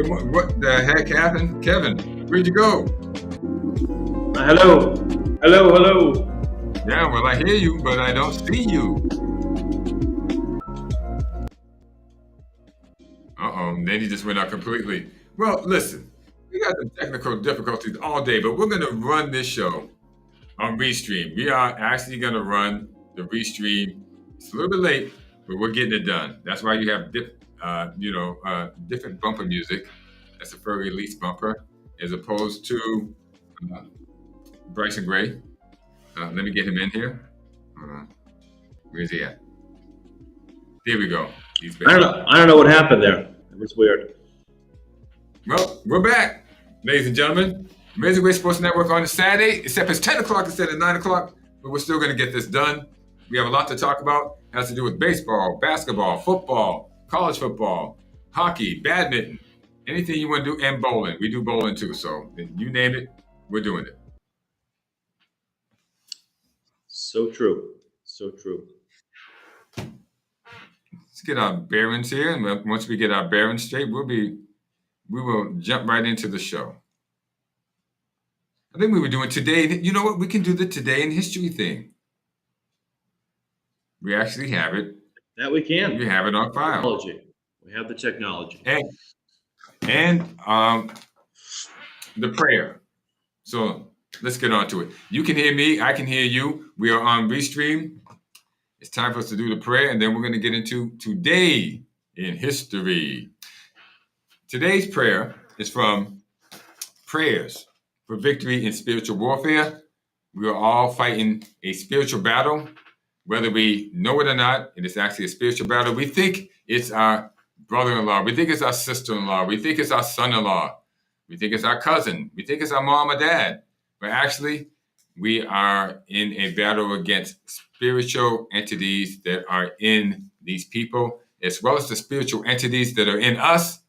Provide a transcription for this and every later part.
What the heck happened? Kevin, where'd you go? Hello. Hello. Yeah, well, I hear you, but I don't see you. Uh-oh, then he just went out completely. Well, listen, we got some technical difficulties all day, but we're going to run this show on Restream. We are actually going to run the Restream. It's a little bit late, but we're getting it done. That's why you have different bumper music. That's the furry release bumper, as opposed to Bryson Gray. Let me get him in here. Where's he at? There we go. He's back. I don't know what happened there. It was weird. Well, we're back, ladies and gentlemen. Amazing Grace Sports Network on a Saturday, except it's 10 o'clock instead of 9 o'clock, but we're still going to get this done. We have a lot to talk about. It has to do with baseball, basketball, football, college football, hockey, badminton, anything you want to do, and bowling. We do bowling too, so you name it, we're doing it. So true. Let's get our bearings here, and once we get our bearings straight, we will jump right into the show. I think we were doing today. You know what? We can do the today in history thing. We actually have it. That we can. We have it on file. Technology. We have the technology. And the prayer. So let's get on to it. You can hear me. I can hear you. We are on Restream. It's time for us to do the prayer, and then we're going to get into today in history. Today's prayer is from Prayers for Victory in Spiritual Warfare. We are all fighting a spiritual battle, whether we know it or not. It is actually a spiritual battle. We think it's our brother-in-law. We think it's our sister-in-law. We think it's our son-in-law. We think it's our cousin. We think it's our mom or dad. But actually, we are in a battle against spiritual entities that are in these people, as well as the spiritual entities that are in us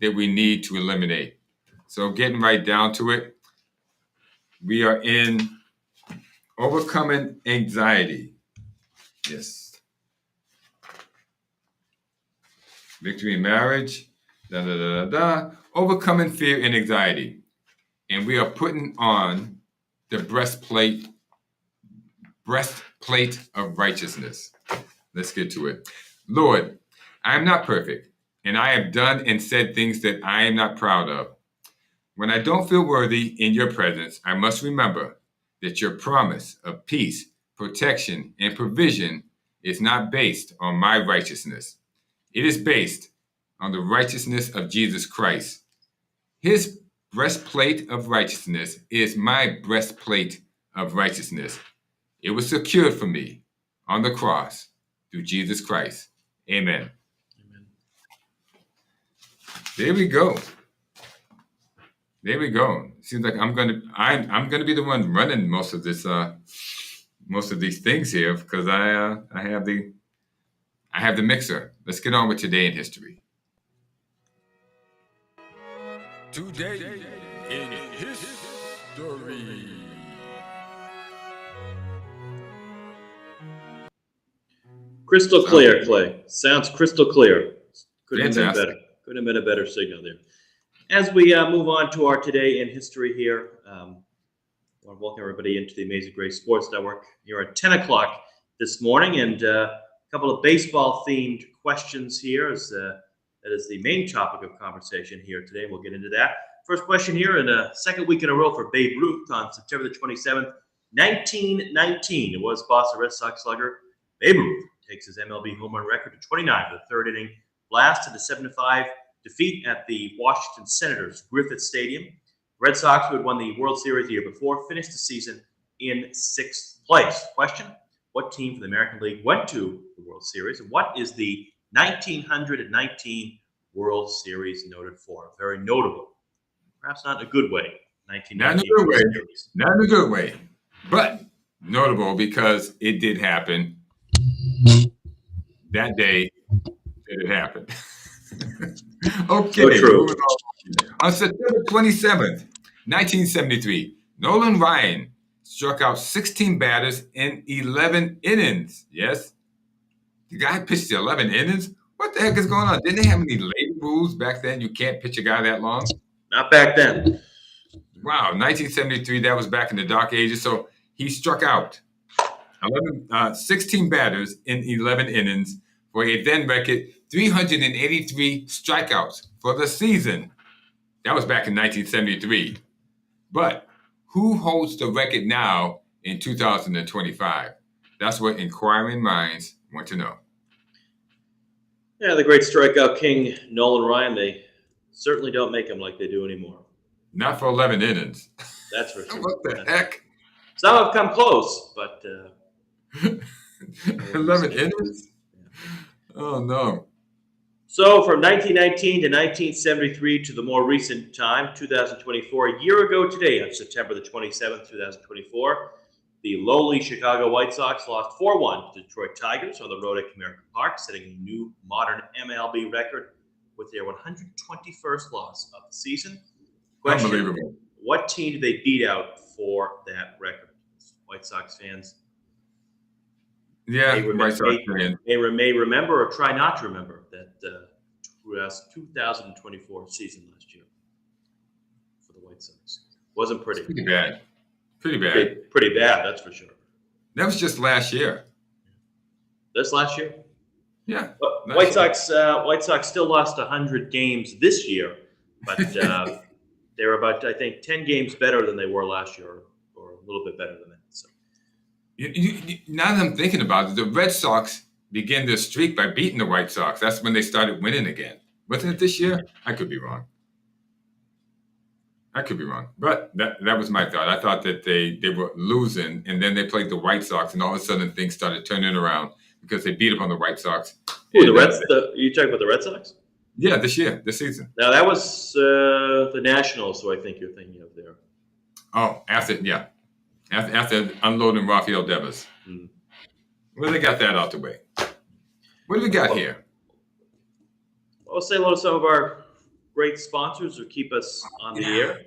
that we need to eliminate. So getting right down to it, we are in overcoming anxiety. Yes. Victory in marriage, overcoming fear and anxiety. And we are putting on the breastplate of righteousness. Let's get to it. Lord, I am not perfect, and I have done and said things that I am not proud of. When I don't feel worthy in your presence, I must remember that your promise of peace, protection, and provision is not based on my righteousness. It is based on the righteousness of Jesus Christ. His breastplate of righteousness is my breastplate of righteousness. It was secured for me on the cross through Jesus Christ. Amen. There we go. Seems like I'm gonna be the one running most of these things here because I have the mixer. Let's get on with today in history. Today in history. Crystal clear, Clay. Sounds crystal clear. Couldn't have been a better signal there. As we move on to our today in history here, I want to welcome everybody into the Amazing Grace Sports Network. You're at 10 o'clock this morning, and a couple of baseball-themed questions here. That is the main topic of conversation here today. We'll get into that. First question here, in a second week in a row for Babe Ruth on September the 27th, 1919. It was Boston Red Sox slugger Babe Ruth takes his MLB home run record to 29 for the third inning blast to the 7-5 defeat at the Washington Senators Griffith Stadium. Red Sox, who had won the World Series the year before, finished the season in 6th place. Question: what team from the American League went to the World Series, and what is the 1919 World Series noted for? Very notable. Perhaps not in a good way. 1919 Not in a good way, but notable because it did happen. That day that it happened. Okay. So true. On September 27th, 1973, Nolan Ryan struck out 16 batters in 11 innings. Yes. The guy pitched 11 innings? What the heck is going on? Didn't they have any labor rules back then? You can't pitch a guy that long? Not back then. Wow, 1973, that was back in the dark ages. So he struck out 16 batters in 11 innings for a then record 383 strikeouts for the season. That was back in 1973. But who holds the record now in 2025? That's what inquiring minds want to know. Yeah, the great strikeout king, Nolan Ryan, they certainly don't make him like they do anymore. Not for 11 innings. That's for sure. What the heck? Some have come close, but 11 innings? Oh, no. So from 1919 to 1973 to the more recent time, 2024, a year ago today, on September the 27th, 2024, the lowly Chicago White Sox lost 4-1 to Detroit Tigers on the road at Comerica Park, setting a new modern MLB record with their 121st loss of the season. Question, unbelievable. What team did they beat out for that record? White Sox fans. Yeah, White Sox fans. May remember or try not to remember that 2024 season last year for the White Sox. Wasn't pretty. Pretty bad. Pretty bad. Pretty bad, that's for sure. That was just last year. This last year? Yeah. But White Sox still lost 100 games this year, but they're about, I think, 10 games better than they were last year, or a little bit better than that. So, now that I'm thinking about it, the Red Sox began their streak by beating the White Sox. That's when they started winning again. Wasn't it this year? I could be wrong. But that was my thought. I thought that they were losing, and then they played the White Sox, and all of a sudden things started turning around because they beat up on the White Sox. Who, the Reds? You talking about the Red Sox? Yeah, this season. Now, that was the Nationals, who I think you're thinking of there. Oh, after unloading Rafael Devers. Hmm. Well, they got that out the way. What do we got here? I'll say hello to some of our great sponsors who keep us on the air.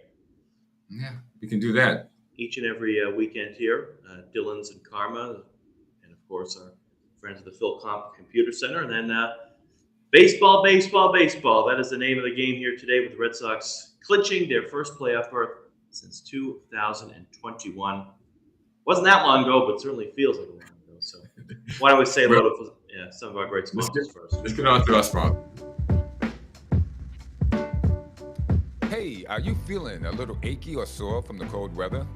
Yeah, we can do that. Each and every weekend here, Dylan's and Karma, and of course our friends at the Phil Comp Computer Center. And then baseball. That is the name of the game here today, with the Red Sox clinching their first playoff berth since 2021. Wasn't that long ago, but certainly feels like a long ago. So why don't we say hello to some of our great sponsors first? Let's get on to our sponsors. Hey, are you feeling a little achy or sore from the cold weather?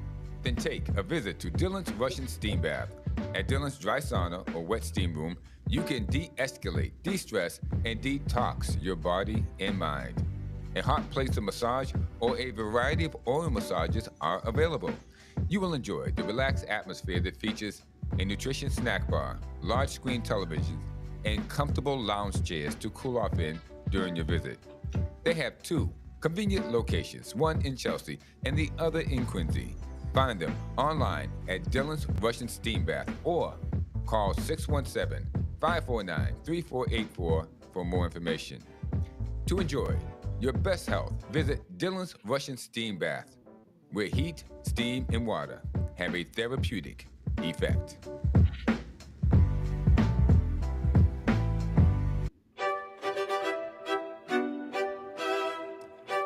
Then take a visit to Dylan's Russian Steam Bath. At Dylan's Dry Sauna or Wet Steam Room, you can de-escalate, de-stress, and detox your body and mind. A hot place of massage or a variety of oil massages are available. You will enjoy the relaxed atmosphere that features a nutritious snack bar, large screen televisions, and comfortable lounge chairs to cool off in during your visit. They have 2 convenient locations, one in Chelsea and the other in Quincy. Find them online at Dylan's Russian Steam Bath or call 617-549-3484 for more information. To enjoy your best health, visit Dylan's Russian Steam Bath, where heat, steam, and water have a therapeutic effect.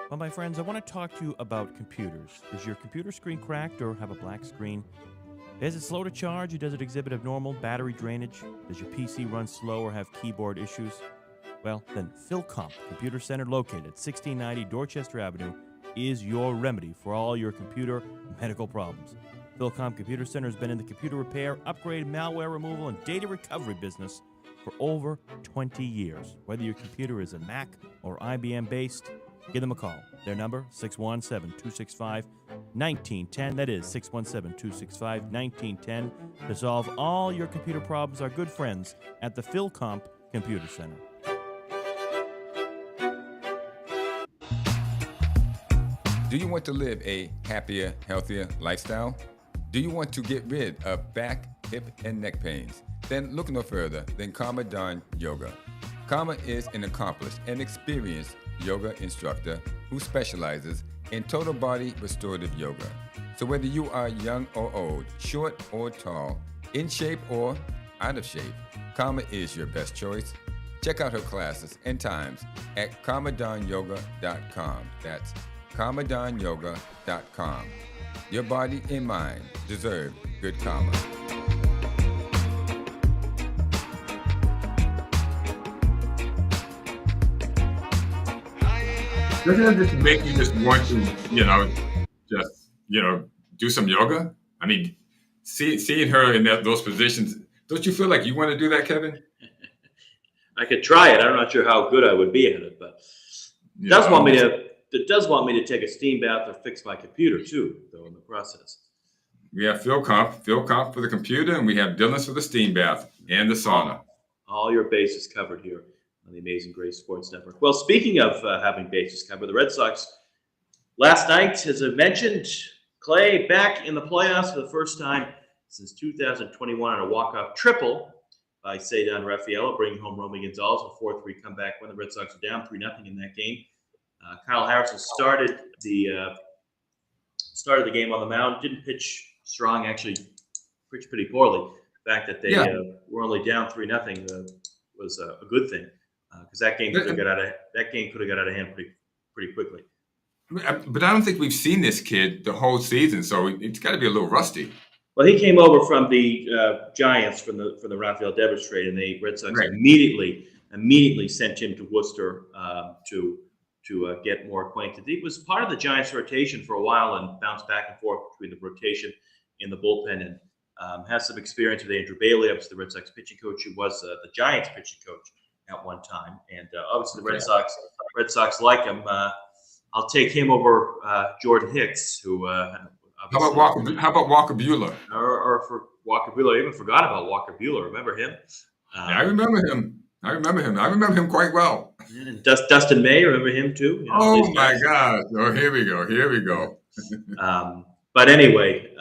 Well, my friends, I want to talk to you about computers. Is your computer screen cracked or have a black screen? Is it slow to charge or does it exhibit abnormal battery drainage? Does your PC run slow or have keyboard issues? Well, then PhilComp Computer Center, located at 1690 Dorchester Avenue, is your remedy for all your computer and medical problems. PhilComp Computer Center has been in the computer repair, upgrade, malware removal, and data recovery business for over 20 years. Whether your computer is a Mac or IBM based, give them a call. Their number, 617-265-1910. That is 617-265-1910. To solve all your computer problems, our good friends at the PhilComp Computer Center. Do you want to live a happier, healthier lifestyle? Do you want to get rid of back, hip, and neck pains? Then look no further than Karma Don Yoga. Karma is an accomplished and experienced yoga instructor who specializes in total body restorative yoga. So whether you are young or old, short or tall, in shape or out of shape, Karma is your best choice. Check out her classes and times at karmadonyoga.com. That's karmadonyoga.com. Your body and mind deserve good karma. Doesn't it just make you just want to, do some yoga? I mean, seeing her in those positions, don't you feel like you want to do that, Kevin? I could try it. I'm not sure how good I would be at it, but it does want me to take a steam bath or fix my computer too, though, in the process. We have Phil Comp for the computer, and we have Dylan's for the steam bath and the sauna. All your bases covered here on the Amazing Grace Sports Network. Well, speaking of having bases covered, the Red Sox last night, as I mentioned, Clay back in the playoffs for the first time since 2021 on a walk-off triple by Cedar Rafaela, bringing home Romy Gonzalez, a 4-3 comeback when the Red Sox were down 3-0 in that game. Kyle Harrison started the game on the mound. Didn't pitch strong, actually pitched pretty poorly. The fact that they were only down 3-0 was a good thing, because that game could have got out of hand pretty quickly. But I don't think we've seen this kid the whole season, so it's got to be a little rusty. Well, he came over from the Giants from the Rafael Devers trade, and the Red Sox immediately sent him to Worcester to get more acquainted. He was part of the Giants rotation for a while and bounced back and forth between the rotation in the bullpen, and has some experience with Andrew Bailey, obviously the Red Sox pitching coach, who was the Giants pitching coach at one time. And obviously the Red Sox like him. I'll take him over Jordan Hicks, who. How about Walker Buehler? Or for Walker Buehler, I even forgot about Walker Buehler. Remember him? I remember him. I remember him quite well. And Dustin May, remember him too? Oh my gosh! Oh, here we go. But anyway,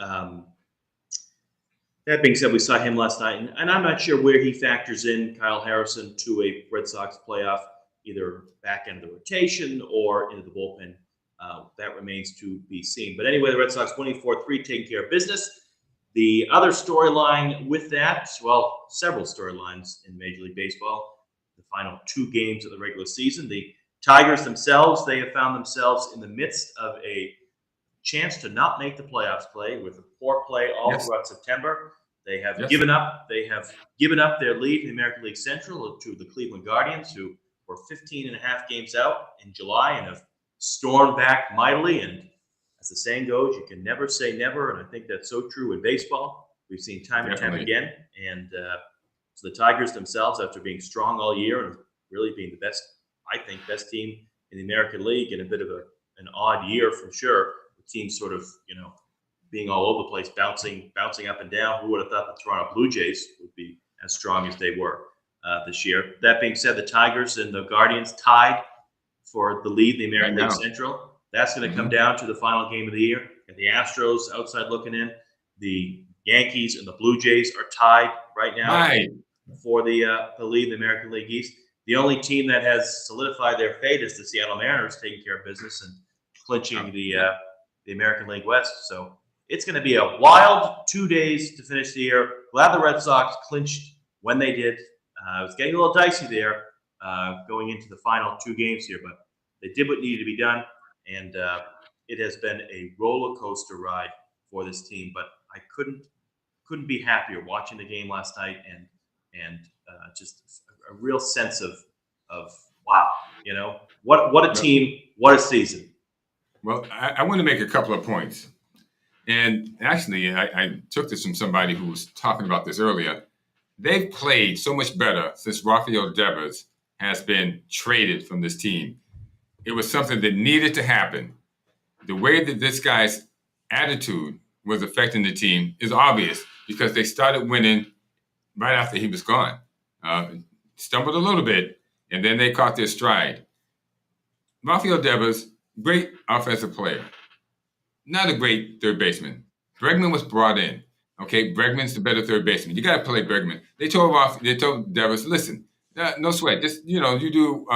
that being said, we saw him last night, and I'm not sure where he factors in Kyle Harrison to a Red Sox playoff, either back end of the rotation or into the bullpen. That remains to be seen. But anyway, the Red Sox winning 4-3, taking care of business. The other storyline with that, well, several storylines in Major League Baseball. The final 2 games of the regular season. The Tigers themselves, they have found themselves in the midst of a chance to not make the playoffs play with a poor play all throughout September. They have given up. They have given up their lead in the American League Central to the Cleveland Guardians, who were 15 and a half games out in July and have stormed back mightily. And as the saying goes, you can never say never, and I think that's so true in baseball. We've seen time and time again. And so the Tigers themselves, after being strong all year and really being the best team in the American League, in a bit of an odd year for sure, the team sort of being all over the place, bouncing up and down. Who would have thought the Toronto Blue Jays would be as strong as they were this year? That being said, the Tigers and the Guardians tied for the lead in the American League Central. That's going to come down to the final game of the year. And the Astros outside looking in. The Yankees and the Blue Jays are tied right now for the lead in the American League East. The only team that has solidified their fate is the Seattle Mariners, taking care of business and clinching the American League West. So it's going to be a wild 2 days to finish the year. Glad the Red Sox clinched when they did. It was getting a little dicey there going into the final 2 games here, but they did what needed to be done, and it has been a roller coaster ride for this team. But I couldn't be happier watching the game last night, and just a real sense of wow, what a team, what a season. Well, I want to make a couple of points. And actually, I took this from somebody who was talking about this earlier. They've played so much better since Rafael Devers has been traded from this team. It was something that needed to happen. The way that this guy's attitude was affecting the team is obvious because they started winning right after he was gone. Stumbled a little bit, and then they caught their stride. Rafael Devers, great offensive player. Not a great third baseman. Bregman was brought in. Okay, Bregman's the better third baseman. You got to play Bregman. They told Devers, listen, no sweat. Just you do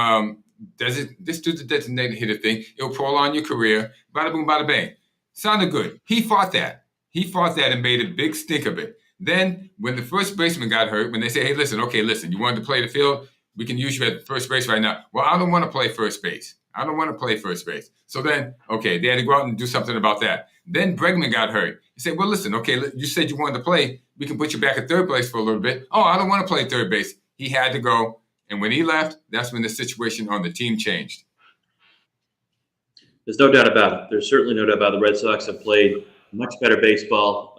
just do the designated hitter thing. It'll prolong your career. Bada boom, bada bang. Sounded good. He fought that. And made a big stink of it. Then when the first baseman got hurt, when they say, hey, listen, you wanted to play the field, We can use you at first base right now. Well, I don't want to play first base. I don't want to play first base. So then, okay, they had to go out and do something about that. Then Bregman got hurt. He said, well, listen, okay, you said you wanted to play. We can put you back at third base for a little bit. Oh, I don't want to play third base. He had to go. And when he left, that's when the situation on the team changed. There's no doubt about it. There's certainly no doubt about it. The Red Sox have played much better baseball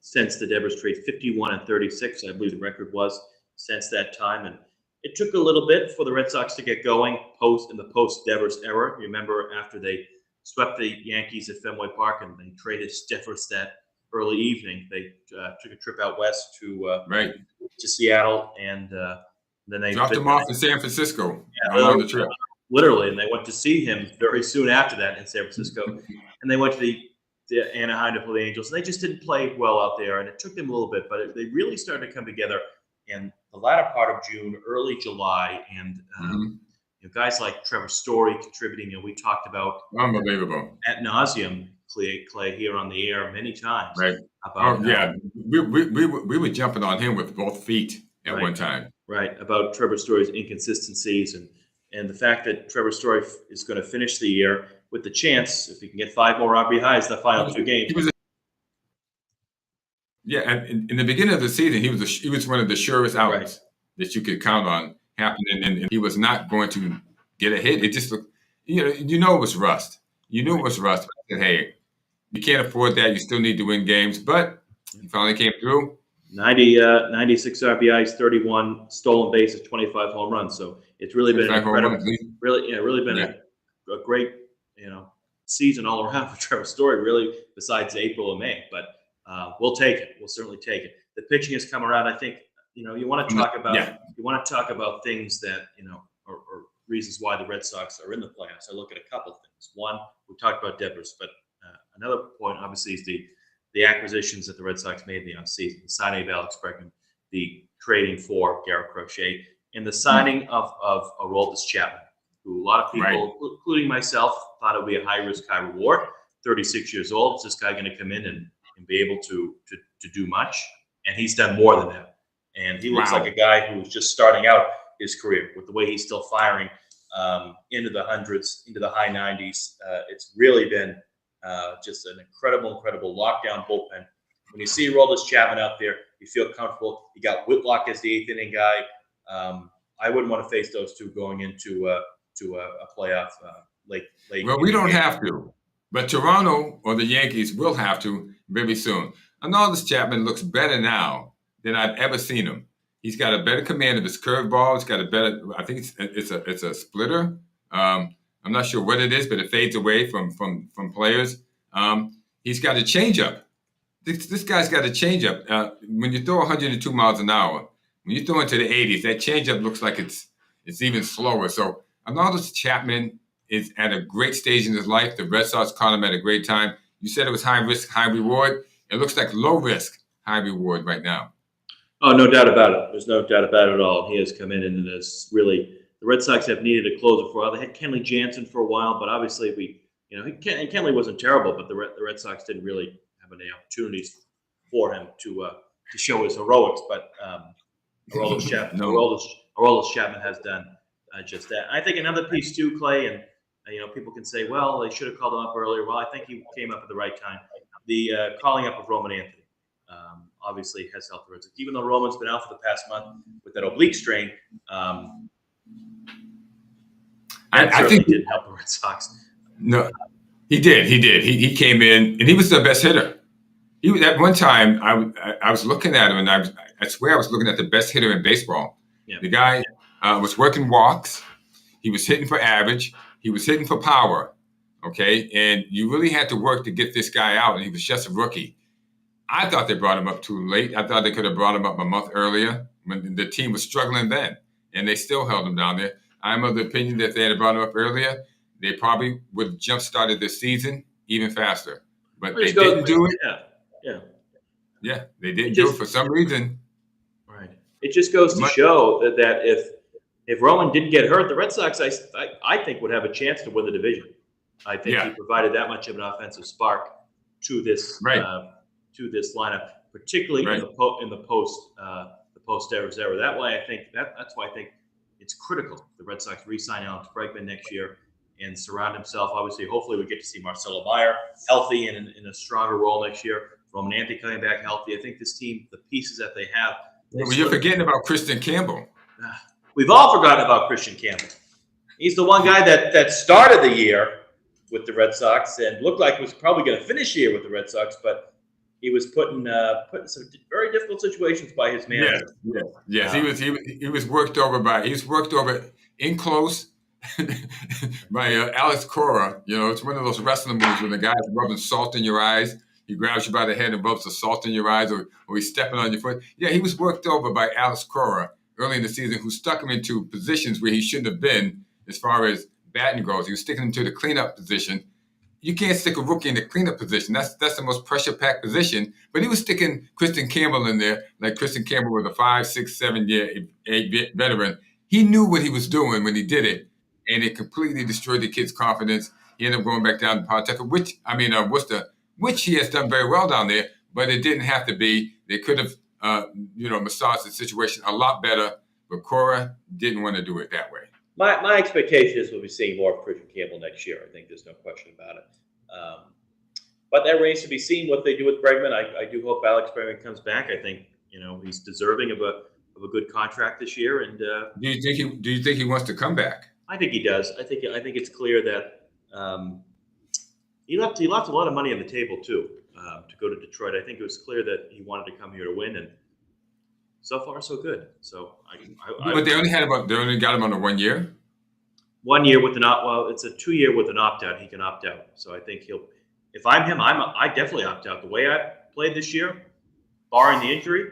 since the Devers trade, 51-36, I believe the record was since that time. And it took a little bit for the Red Sox to get going in the post-Devers era. You remember after they swept the Yankees at Fenway Park and they traded Devers that early evening, they took a trip out west to Seattle, and then they dropped him off in San Francisco on the trip. Literally, and they went to see him very soon after that in San Francisco, and they went to the Anaheim to play the Angels. And they just didn't play well out there, and it took them a little bit, but they really started to come together in the latter part of June, early July, and guys like Trevor Story contributing. We talked about unbelievable ad nauseum Clay here on the air many times. Right. About, we were jumping on him with both feet at one time. Right, about Trevor Story's inconsistencies and the fact that Trevor Story is going to finish the year with the chance, if he can get 5 more RBIs in the final 2 games. And in the beginning of the season, he was one of the surest outs that you could count on happening, and he was not going to get a hit. It just looked, it was rust. You knew it was rust. But hey, you can't afford that. You still need to win games, but he finally came through. 96 RBIs, 31 stolen bases, 25 home runs. So it's really been incredible. Really been a great, season all around for Trevor Story. Really, besides April and May, but we'll take it. We'll certainly take it. The pitching has come around. I think you want to talk about things that or reasons why the Red Sox are in the playoffs. I look at a couple of things. One, we talked about Devers, but another point obviously is the acquisitions that the Red Sox made in the offseason, the signing of Alex Bregman, the trading for Garrett Crochet, and the signing of Aroldis Chapman, who a lot of people, including myself, thought it would be a high risk, high reward. 36 years old. Is this guy going to come in and be able to do much? And he's done more than that. And he looks like a guy who's just starting out his career with the way he's still firing into the hundreds, into the high 90s. It's really been just an incredible lockdown bullpen. When you see Aroldis Chapman out there, you feel comfortable. You got Whitlock as the 8th inning guy. I wouldn't want to face those two going into a playoff late. Well, we don't have to, but Toronto or the Yankees will have to very soon. Aroldis Chapman looks better now than I've ever seen him. He's got a better command of his curveball. He's got a better. I think it's a splitter. I'm not sure what it is, but it fades away from players. He's got a changeup. This guy's got a changeup. When you throw 102 miles an hour, when you throw into the 80s, that changeup looks like it's even slower. So Aroldis Chapman is at a great stage in his life. The Red Sox caught him at a great time. You said it was high risk, high reward. It looks like low risk, high reward right now. Oh, no doubt about it. There's no doubt about it at all. He has come in and has really. The Red Sox have needed a closer for a while. They had Kenley Jansen for a while, but obviously Kenley wasn't terrible, but the Red Sox didn't really have any opportunities for him to show his heroics. But Aroldis Chapman has done just that. I think another piece too, Clay, and people can say, well, they should have called him up earlier. Well, I think he came up at the right time. The calling up of Roman Anthony obviously has helped the Red Sox. Even though Roman's been out for the past month with that oblique strain, I think didn't help the Red Sox. No, he did. He came in and he was the best hitter. He was at one time. I was looking at him and I swear I was looking at the best hitter in baseball. Yeah. The guy was working walks. He was hitting for average. He was hitting for power. Okay, and you really had to work to get this guy out, and he was just a rookie. I thought they brought him up too late. I thought they could have brought him up a month earlier when the team was struggling then, and they still held him down there. I'm of the opinion that if they had brought him up earlier, they probably would have jump-started this season even faster. But they didn't do it. Yeah, they didn't do it for some reason. Right. It just goes to show that if Roman didn't get hurt, the Red Sox, I think, would have a chance to win the division. I think he provided that much of an offensive spark to this lineup, particularly in the post Devers era. That's why I think it's critical the Red Sox re-sign Alex Bregman next year and surround himself. Obviously, hopefully we get to see Marcelo Meyer healthy and in a stronger role next year. Roman Anthony coming back healthy. I think this team, the pieces that they have. Well, you're forgetting about Christian Campbell. We've all forgotten about Christian Campbell. He's the one guy that started the year with the Red Sox and looked like he was probably going to finish the year with the Red Sox, but he was put in some very difficult situations by his manager. Yes. He was worked over in close by Alex Cora. You know, it's one of those wrestling moves when the guy's rubbing salt in your eyes. He grabs you by the head and rubs the salt in your eyes, or he's stepping on your foot. Yeah, he was worked over by Alex Cora early in the season, who stuck him into positions where he shouldn't have been as far as batting goes. He was sticking him to the cleanup position. You can't stick a rookie in the cleanup position. That's the most pressure-packed position. But he was sticking Christian Campbell in there, like Christian Campbell was a 5, 6, 7 year veteran. He knew what he was doing when he did it, and it completely destroyed the kid's confidence. He ended up going back down to Pawtucket, Worcester, which he has done very well down there, but it didn't have to be. They could have, massaged the situation a lot better, but Cora didn't want to do it that way. My expectation is we'll be seeing more of Christian Campbell next year. I think there's no question about it. But that remains to be seen what they do with Bregman. I do hope Alex Bregman comes back. I think he's deserving of a good contract this year. And do you think he wants to come back? I think he does. I think it's clear that he left a lot of money on the table too to go to Detroit. I think it was clear that he wanted to come here to win, and so far so good. So but they only got him on a 1 year. 1 year with it's a 2 year with an opt out. He can opt out. So I think if I'm him, I definitely opt out. The way I played this year, barring the injury,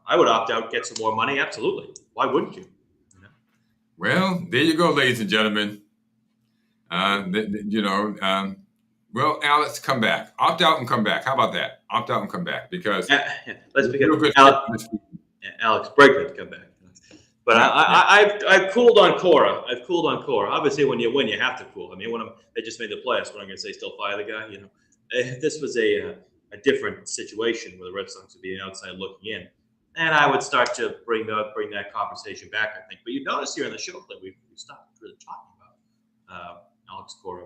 I would opt out, get some more money. Absolutely. Why wouldn't you? Well, there you go, ladies and gentlemen. Well, Alex, come back. Opt out and come back. How about that? Opt out and come back, because let's begin. Alex Bregman come back. But I've cooled on Cora. Obviously, when you win, you have to cool. I mean, they just made the playoffs, what I'm going to say, still fire the guy. If this was a different situation where the Red Sox would be outside looking in, and I would start to bring that conversation back, I think. But you notice here in the show that we stopped really talking about Alex Cora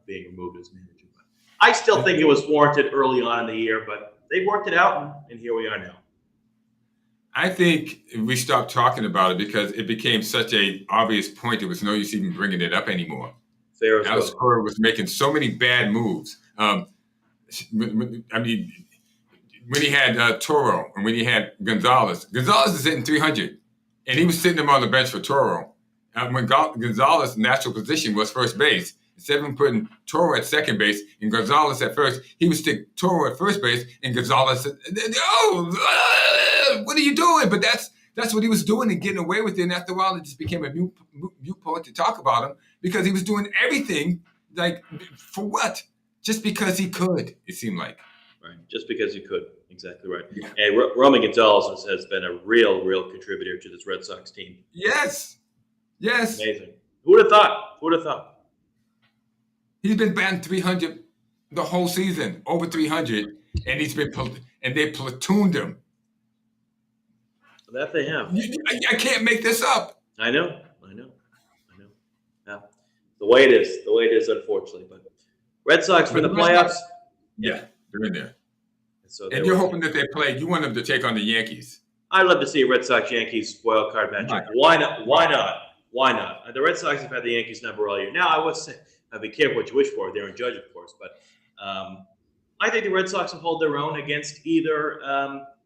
being removed as manager. But I still think it was warranted early on in the year, but they worked it out, and here we are now. I think we stopped talking about it because it became such a obvious point. There was no use even bringing it up anymore. Alex Cora was making so many bad moves. I mean, when he had Toro and when he had Gonzalez is hitting 300, and he was sitting him on the bench for Toro. When Gonzalez's natural position was first base, instead of putting Toro at second base and Gonzalez at first, he would stick Toro at first base and Gonzalez said, what are you doing? But that's what he was doing and getting away with it. And after a while, it just became a new point to talk about him because he was doing everything, like, for what? Just because he could, it seemed like. Right, just because he could. Exactly right. Yeah. Hey, Roman Gonzalez has been a real contributor to this Red Sox team. Yes. Amazing. Who would have thought? He's been batting 300 the whole season, over 300, and they platooned him. That they have. I can't make this up. I know. Yeah. The way it is, unfortunately. But Red Sox for the playoffs. Yeah, they're in there. So and you're hoping that they play. You want them to take on the Yankees. I'd love to see a Red Sox-Yankees wild card matchup. Why not? The Red Sox have had the Yankees number all year. Now, I would say, be careful what you wish for. They're in judge, of course. But I think the Red Sox will hold their own against either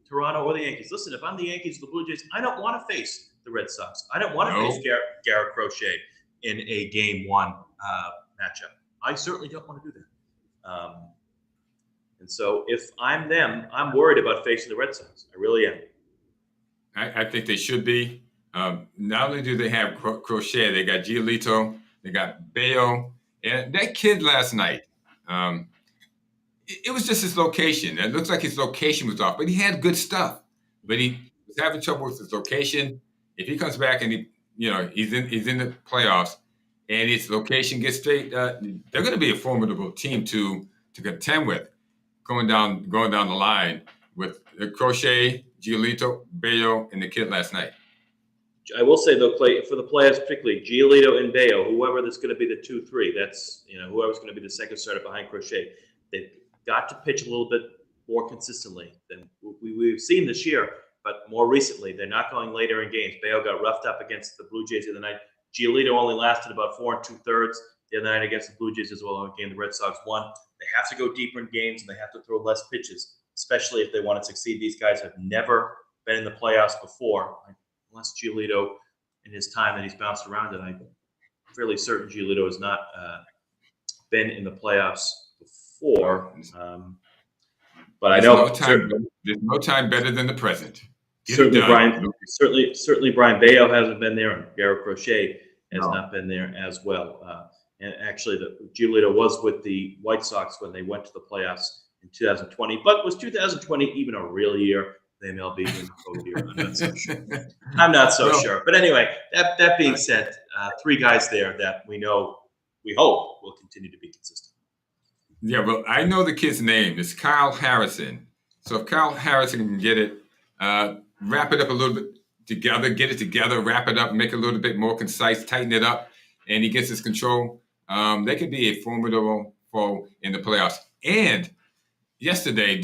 Toronto or the Yankees. Listen, if I'm the Yankees or the Blue Jays, I don't want to face the Red Sox. I don't want to face Garrett Crochet in a Game 1 matchup. I certainly don't want to do that. And so if I'm them, I'm worried about facing the Red Sox. I really am. I think they should be. Not only do they have Crochet, they got Giolito, they got Bayo, and that kid last night. It was just his location. It looks like his location was off, but he had good stuff. But he was having trouble with his location. If he comes back and he's in the playoffs, and his location gets straight, they're going to be a formidable team to contend with, going down the line with Crochet, Giolito, Bayo, and the kid last night. I will say though, Clay, for the players, particularly Giolito and Bayo, whoever that's going to be the 2-3, that's whoever's going to be the second starter behind Crochet, they've got to pitch a little bit more consistently than we've seen this year. But more recently, they're not going later in games. Bayo got roughed up against the Blue Jays the other night. Giolito only lasted about 4 2/3 the other night against the Blue Jays as well. In a game the Red Sox won. They have to go deeper in games and they have to throw less pitches, especially if they want to succeed. These guys have never been in the playoffs before. Unless Giolito, in his time that he's bounced around, and I'm fairly certain Giolito has not been in the playoffs before. But I know there's no time better than the present. Certainly Brian Bayo hasn't been there, and Garrett Crochet has not been there as well. And actually, Giolito was with the White Sox when they went to the playoffs in 2020. But was 2020 even a real year? The MLB year? I'm not so sure. I'm not so sure. But anyway, that being said, 3 guys there that we hope will continue to be consistent. Yeah, well, I know the kid's name. It's Kyle Harrison. So if Kyle Harrison can get it, wrap it up a little bit together, get it together, wrap it up, make it a little bit more concise, tighten it up, and he gets his control, they could be a formidable foe in the playoffs. And yesterday,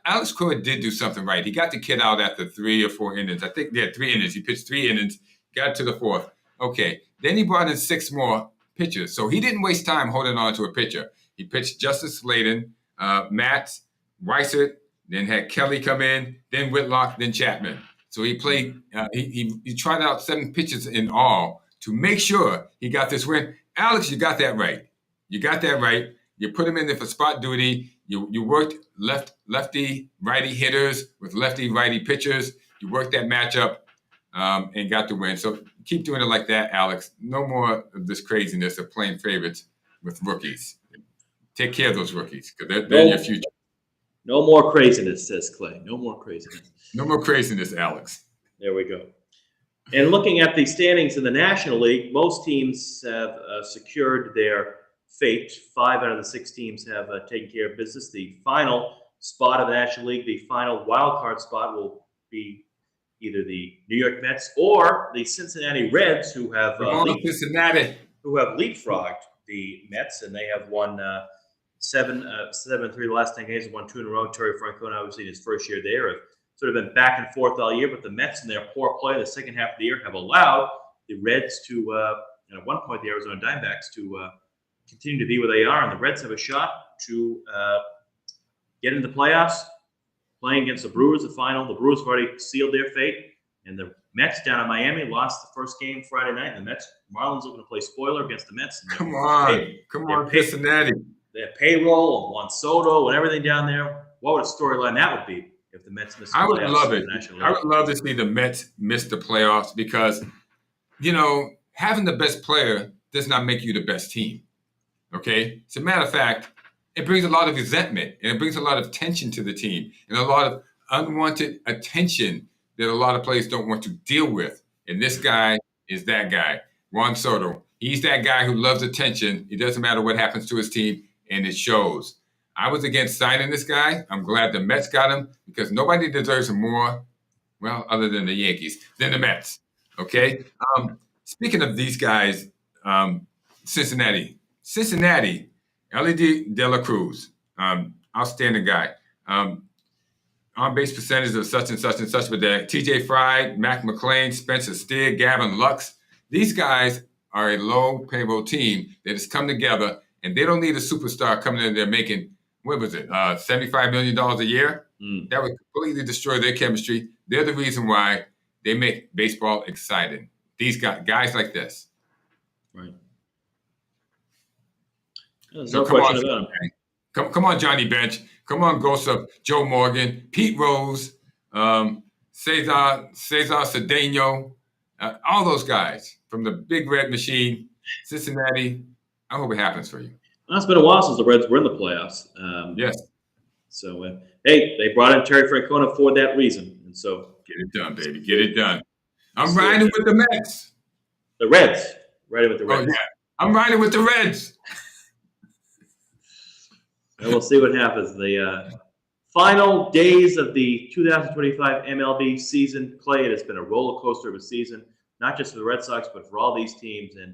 Alex Cora did do something right. He got the kid out after 3 or 4 innings. I think they had 3 innings. He pitched 3 innings, got to the 4th. Okay. Then he brought in 6 more pitchers. So he didn't waste time holding on to a pitcher. He pitched Justice Slayton, Matt Weissert, then had Kelly come in, then Whitlock, then Chapman. So he played, he tried out 7 pitches in all to make sure he got this win. Alex, you got that right. You got that right. You put him in there for spot duty. You worked lefty, righty hitters with lefty, righty pitchers. You worked that matchup and got the win. So keep doing it like that, Alex. No more of this craziness of playing favorites with rookies. Take care of those rookies because they're your future. No more craziness, says Clay. No more craziness. No more craziness, Alex. There we go. And looking at the standings in the National League, most teams have secured their fate. 5 out of the 6 teams have taken care of business. The final spot of the National League, the final wild card spot, will be either the New York Mets or the Cincinnati Reds, who have Cincinnati, who have leapfrogged the Mets, and they have won 7-3 the last 10 games, won 2 in a row. Terry Francona, obviously in his first year there, have sort of been back and forth all year, but the Mets in their poor play in the second half of the year have allowed the Reds to, at one point, the Arizona Diamondbacks to continue to be where they are, and the Reds have a shot to get into the playoffs, playing against the Brewers, the final. The Brewers have already sealed their fate, and the Mets down in Miami lost the first game Friday night, and the Marlins looking to play spoiler against the Mets. Come on, Cincinnati. Their payroll and Juan Soto and everything down there. What would a storyline that would be if the Mets missed the playoffs? I would love it. I would love to see the Mets miss the playoffs because, having the best player does not make you the best team. Okay? As a matter of fact, it brings a lot of resentment and it brings a lot of tension to the team and a lot of unwanted attention that a lot of players don't want to deal with. And this guy is that guy, Juan Soto. He's that guy who loves attention. It doesn't matter what happens to his team, and it shows. I was against signing this guy. I'm glad the Mets got him because nobody deserves him more, well, other than the Yankees, than the Mets. Okay? Speaking of these guys, Cincinnati, LED De La Cruz, outstanding guy. On-base percentage of such and such and such, but TJ Fry, Mac McClain, Spencer Steer, Gavin Lux. These guys are a low payroll team that has come together, and they don't need a superstar coming in there making, what was it, $75 million a year? That would completely destroy their chemistry. They're the reason why they make baseball exciting. These guys like this. Right. So come on, come on, Johnny Bench. Come on, ghosts of Joe Morgan, Pete Rose, Cesar Cedeno, all those guys from the Big Red Machine, Cincinnati. I hope it happens for you. Well, it's been a while since the Reds were in the playoffs. Yes. So, hey, they brought in Terry Francona for that reason. And so get it done, baby. Get it done. I'm riding with the Mets. The Reds. Riding with the Reds. Oh, yeah. I'm riding with the Reds. And we'll see what happens. The final days of the 2025 MLB season. Clay, it has been a roller coaster of a season, not just for the Red Sox, but for all these teams. And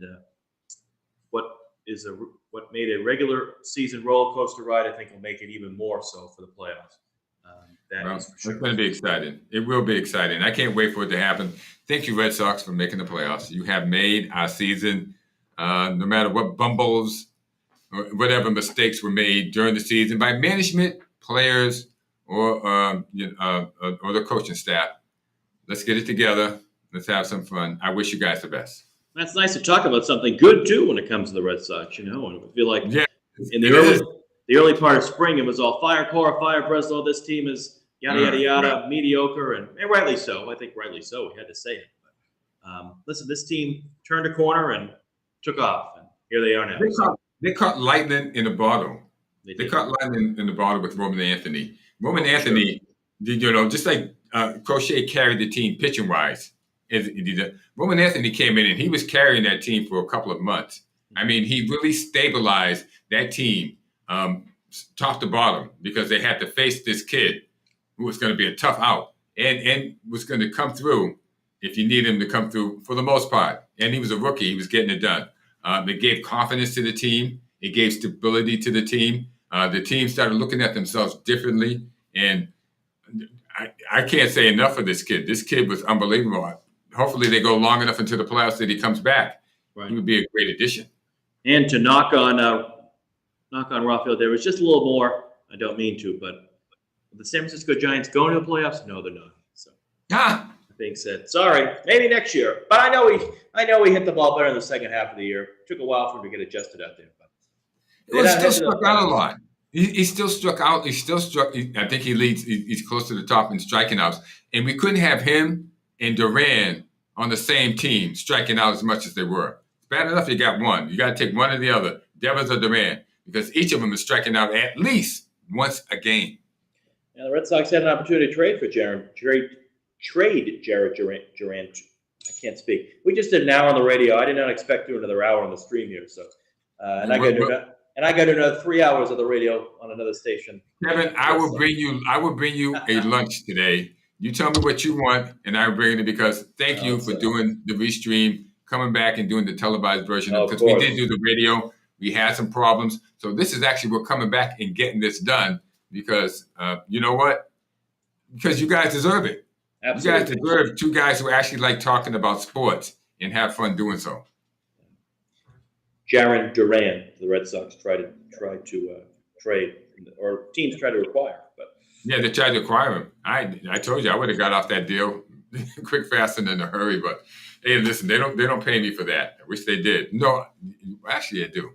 what made a regular season roller coaster ride, I think, will make it even more so for the playoffs. That is for sure. It's going to be exciting. It will be exciting. I can't wait for it to happen. Thank you, Red Sox, for making the playoffs. You have made our season, no matter what bumbles or whatever mistakes were made during the season by management, players, or the coaching staff. Let's get it together. Let's have some fun. I wish you guys the best. That's nice to talk about something good too when it comes to the Red Sox. And I feel like in the early part of spring, it was all fire Cora, fire Breslow. This team is yada yada yada, mediocre, and rightly so. I think rightly so. We had to say it. But listen, this team turned a corner and took off, and here they are now. They caught lightning in a bottle. They caught lightning in the bottle with Roman Anthony. Anthony, just like Crochet carried the team pitching wise. Roman Anthony came in and he was carrying that team for a couple of months. I mean, he really stabilized that team top to bottom because they had to face this kid who was going to be a tough out and was going to come through if you need him to come through for the most part. And he was a rookie. He was getting it done. It gave confidence to the team. It gave stability to the team. The team started looking at themselves differently. And I can't say enough for this kid. This kid was unbelievable. Hopefully they go long enough into the playoffs that he comes back. Right. He would be a great addition. And to knock on Rafael, there was just a little more. I don't mean to, but the San Francisco Giants going to the playoffs? No, they're not. So that being said, sorry, maybe next year. But I know he hit the ball better in the second half of the year. It took a while for him to get adjusted out there. But he still struck out a lot. He still struck out. He still struck. I think he leads. He's close to the top in striking outs. And we couldn't have him and Duran on the same team striking out as much as they were. It's bad enough you got one. You got to take one or the other, Devers or Duran, because each of them is striking out at least once a game. Now, the Red Sox had an opportunity to trade for trade Jared Durant. I can't speak. We just did an hour on the radio. I did not expect to do another hour on the stream here. So, and I got another 3 hours of the radio on another station. Kevin, I will bring you a lunch today. You tell me what you want, and I will bring it because thank you for doing the restream, coming back and doing the televised version. Because we did do the radio. We had some problems. So this is actually, we're coming back and getting this done because you know what? Because you guys deserve it. Absolutely. You guys deserve two guys who actually like talking about sports and have fun doing so. Jaron Duran, the Red Sox tried to trade, or teams try to acquire. But yeah, they tried to acquire him. I told you I would have got off that deal quick, fast, and in a hurry. But hey, listen, they don't pay me for that. I wish they did. No, actually, they do.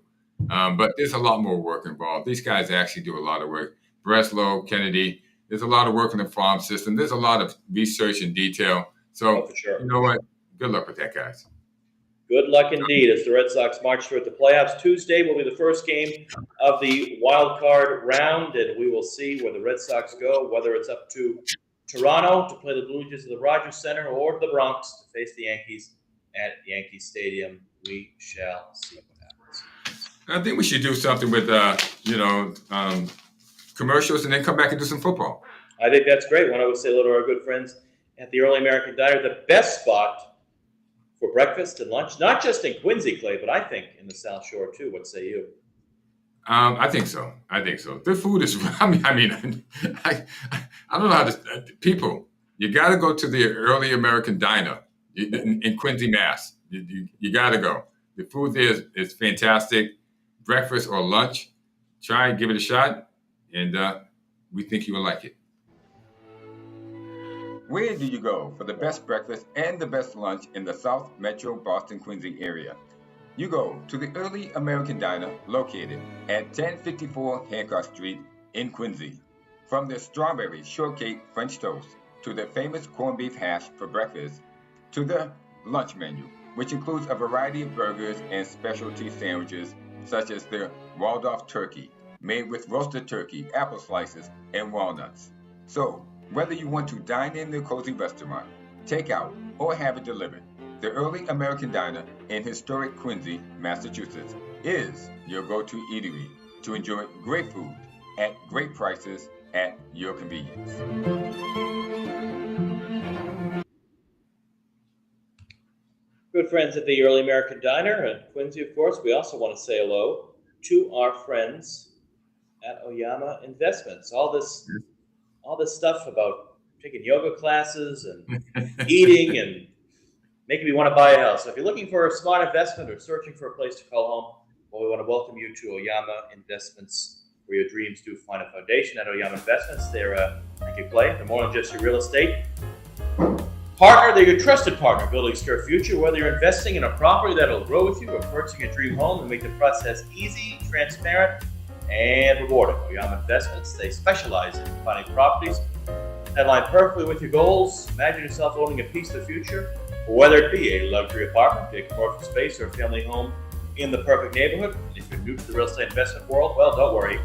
But there's a lot more work involved. These guys actually do a lot of work. Breslow, Kennedy. There's a lot of work in the farm system. There's a lot of research and detail. So for sure. You know what? Good luck with that, guys. Good luck indeed as the Red Sox march through the playoffs. Tuesday will be the first game of the wild card round, and we will see where the Red Sox go, whether it's up to Toronto to play the Blue Jays at the Rogers Center or to the Bronx to face the Yankees at Yankee Stadium. We shall see what happens. I think we should do something with, commercials and then come back and do some football. I think that's great. When I would say hello to our good friends at the Early American Diner, the best spot for breakfast and lunch, not just in Quincy, Clay, but I think in the South Shore too. What say you? I think so. The food is. I don't know how to. People, you got to go to the Early American Diner in Quincy, Mass. You got to go. The food there is fantastic. Breakfast or lunch, try and give it a shot, and we think you will like it. Where do you go for the best breakfast and the best lunch in the South Metro Boston Quincy area? You go to the Early American Diner located at 1054 Hancock Street in Quincy. From their strawberry shortcake French toast to their famous corned beef hash for breakfast to the lunch menu, which includes a variety of burgers and specialty sandwiches such as the Waldorf turkey made with roasted turkey, apple slices, and walnuts. So, whether you want to dine in their cozy restaurant, take out, or have it delivered, the Early American Diner in historic Quincy, Massachusetts, is your go-to eatery to enjoy great food at great prices at your convenience. Good friends at the Early American Diner in Quincy, of course. We also want to say hello to our friends at Oyama Investments. All this stuff about taking yoga classes and eating and making me want to buy a house. So if you're looking for a smart investment or searching for a place to call home, well, we want to welcome you to Oyama Investments, where your dreams do find a foundation. At Oyama Investments, they're they're more than just your real estate partner. They're your trusted partner, building a secure future. Whether you're investing in a property that'll grow with you or purchasing a dream home, and make the process easy, transparent, and rewarding. Oyama Investments, they specialize in finding properties that align perfectly with your goals. Imagine yourself owning a piece of the future, or whether it be a luxury apartment, a commercial space, or a family home in the perfect neighborhood. And if you're new to the real estate investment world, well, don't worry.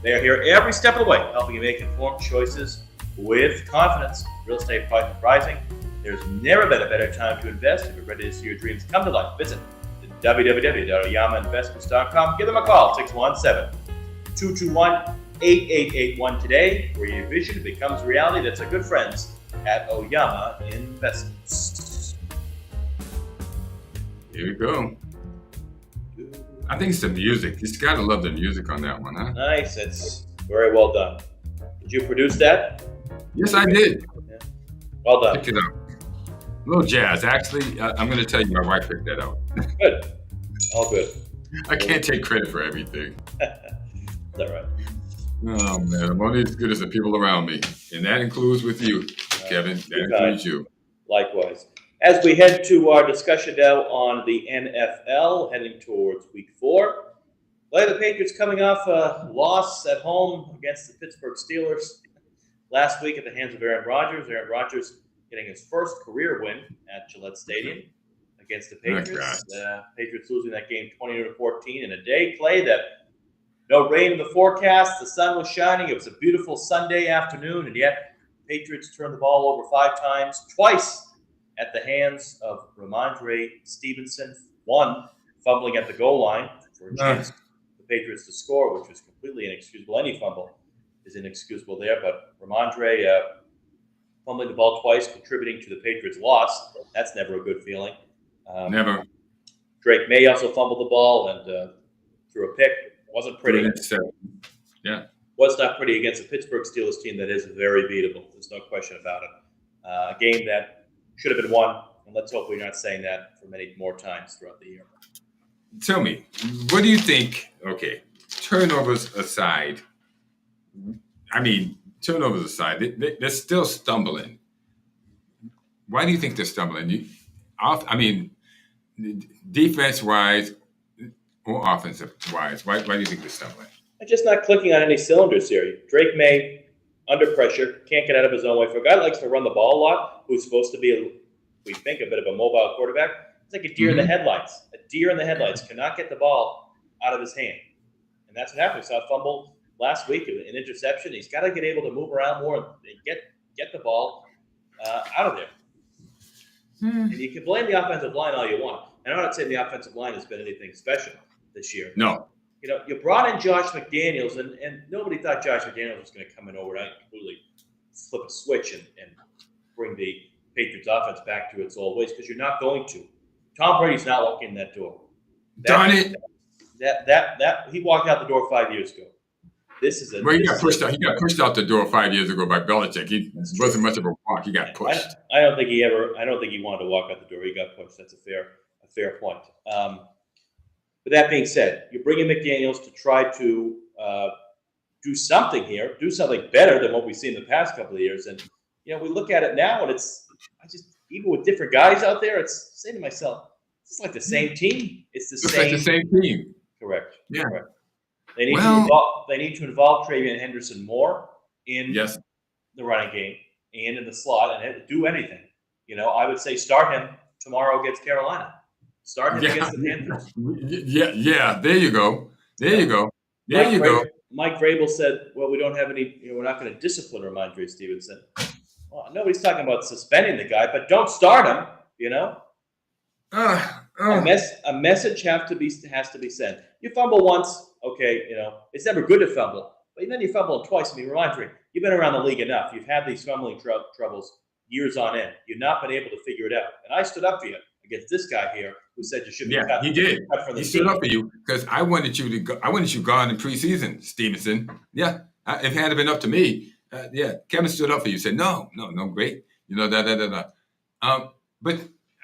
They are here every step of the way, helping you make informed choices with confidence. Real estate prices rising. There's never been a better time to invest. If you're ready to see your dreams come to life, visit www.oyamainvestments.com. Give them a call, 617-221-8881 today, where your vision becomes reality. That's our good friends at Oyama Investments. Here we go. I think it's the music. You got to love the music on that one, huh? Nice. It's very well done. Did you produce that? Yes, I did. Yeah. Well done. Pick it up. A little jazz. Actually, I'm going to tell you, my wife picked that out. Good. All good. I can't take credit for everything. That's all right. Oh, man. I'm only as good as the people around me. And that includes with you, Kevin. That includes you. Likewise. As we head to our discussion now on the NFL, heading towards Week 4, the Patriots coming off a loss at home against the Pittsburgh Steelers last week at the hands of Aaron Rodgers. Aaron Rodgers getting his first career win at Gillette Stadium against the Patriots. Patriots losing that game 20-14 in a day. Clay, that no rain in the forecast. The sun was shining. It was a beautiful Sunday afternoon, and yet Patriots turned the ball over 5 times, twice at the hands of Ramondre Stevenson. One fumbling at the goal line for a chance for the Patriots to score, which was completely inexcusable. Any fumble is inexcusable there, but Ramondre fumbling the ball twice, contributing to the Patriots' loss. That's never a good feeling. Never. Drake May also fumbled the ball and threw a pick. Wasn't pretty. Yeah. Was not pretty against a Pittsburgh Steelers team that is very beatable. There's no question about it. A game that should have been won, and let's hope we're not saying that for many more times throughout the year. Tell me, what do you think? Okay, turnovers aside. I mean, turnovers aside, they're still stumbling. Why do you think they're stumbling? Defense-wise or offensive-wise, why do you think they're stumbling? I'm just not clicking on any cylinders here. Drake May, under pressure, can't get out of his own way. For a guy that likes to run the ball a lot, who's supposed to be, we think, a bit of a mobile quarterback, it's like a deer in the headlights. A deer in the headlights cannot get the ball out of his hand. And that's what happened. We saw a fumble last week, an interception. He's got to get able to move around more and get the ball out of there. And you can blame the offensive line all you want. And I'm not saying the offensive line has been anything special this year. No. You know, you brought in Josh McDaniels, and nobody thought Josh McDaniels was going to come in overnight and completely flip a switch and bring the Patriots offense back to its old ways, because you're not going to. Tom Brady's not walking in that door. Darn it! That he walked out the door 5 years ago. This is a. Well, he got pushed out. He got pushed out the door 5 years ago by Belichick. He wasn't much of a walk. He got pushed. I don't think he wanted to walk out the door. He got pushed. That's a fair point. But that being said, you're bringing McDaniels to try to do something here, do something better than what we've seen in the past couple of years. And we look at it now, and even with different guys out there, it's saying to myself, it's like the same team. It's like the same team. Correct. Yeah. Correct. They need to involve Travion Henderson more in the running game and in the slot, and do anything. I would say start him tomorrow against Carolina. Start him against the Panthers. Yeah. There you go. Mike Vrabel said, "Well, we don't have any. We're not going to discipline Ramondre Stevenson." Well, nobody's talking about suspending the guy, but don't start him. A message has to be sent. You fumble once, okay. It's never good to fumble, But then you fumble twice. I mean, reminds me, you've been around the league enough. You've had these fumbling troubles years on end. You've not been able to figure it out. And I stood up for you against this guy here who said you should be cut. He did. Cut from the He stood team. up for you because I wanted you to go. I wanted you gone in preseason, Stevenson. Yeah, if it had been up to me, Kevin stood up for you. Said no, great. But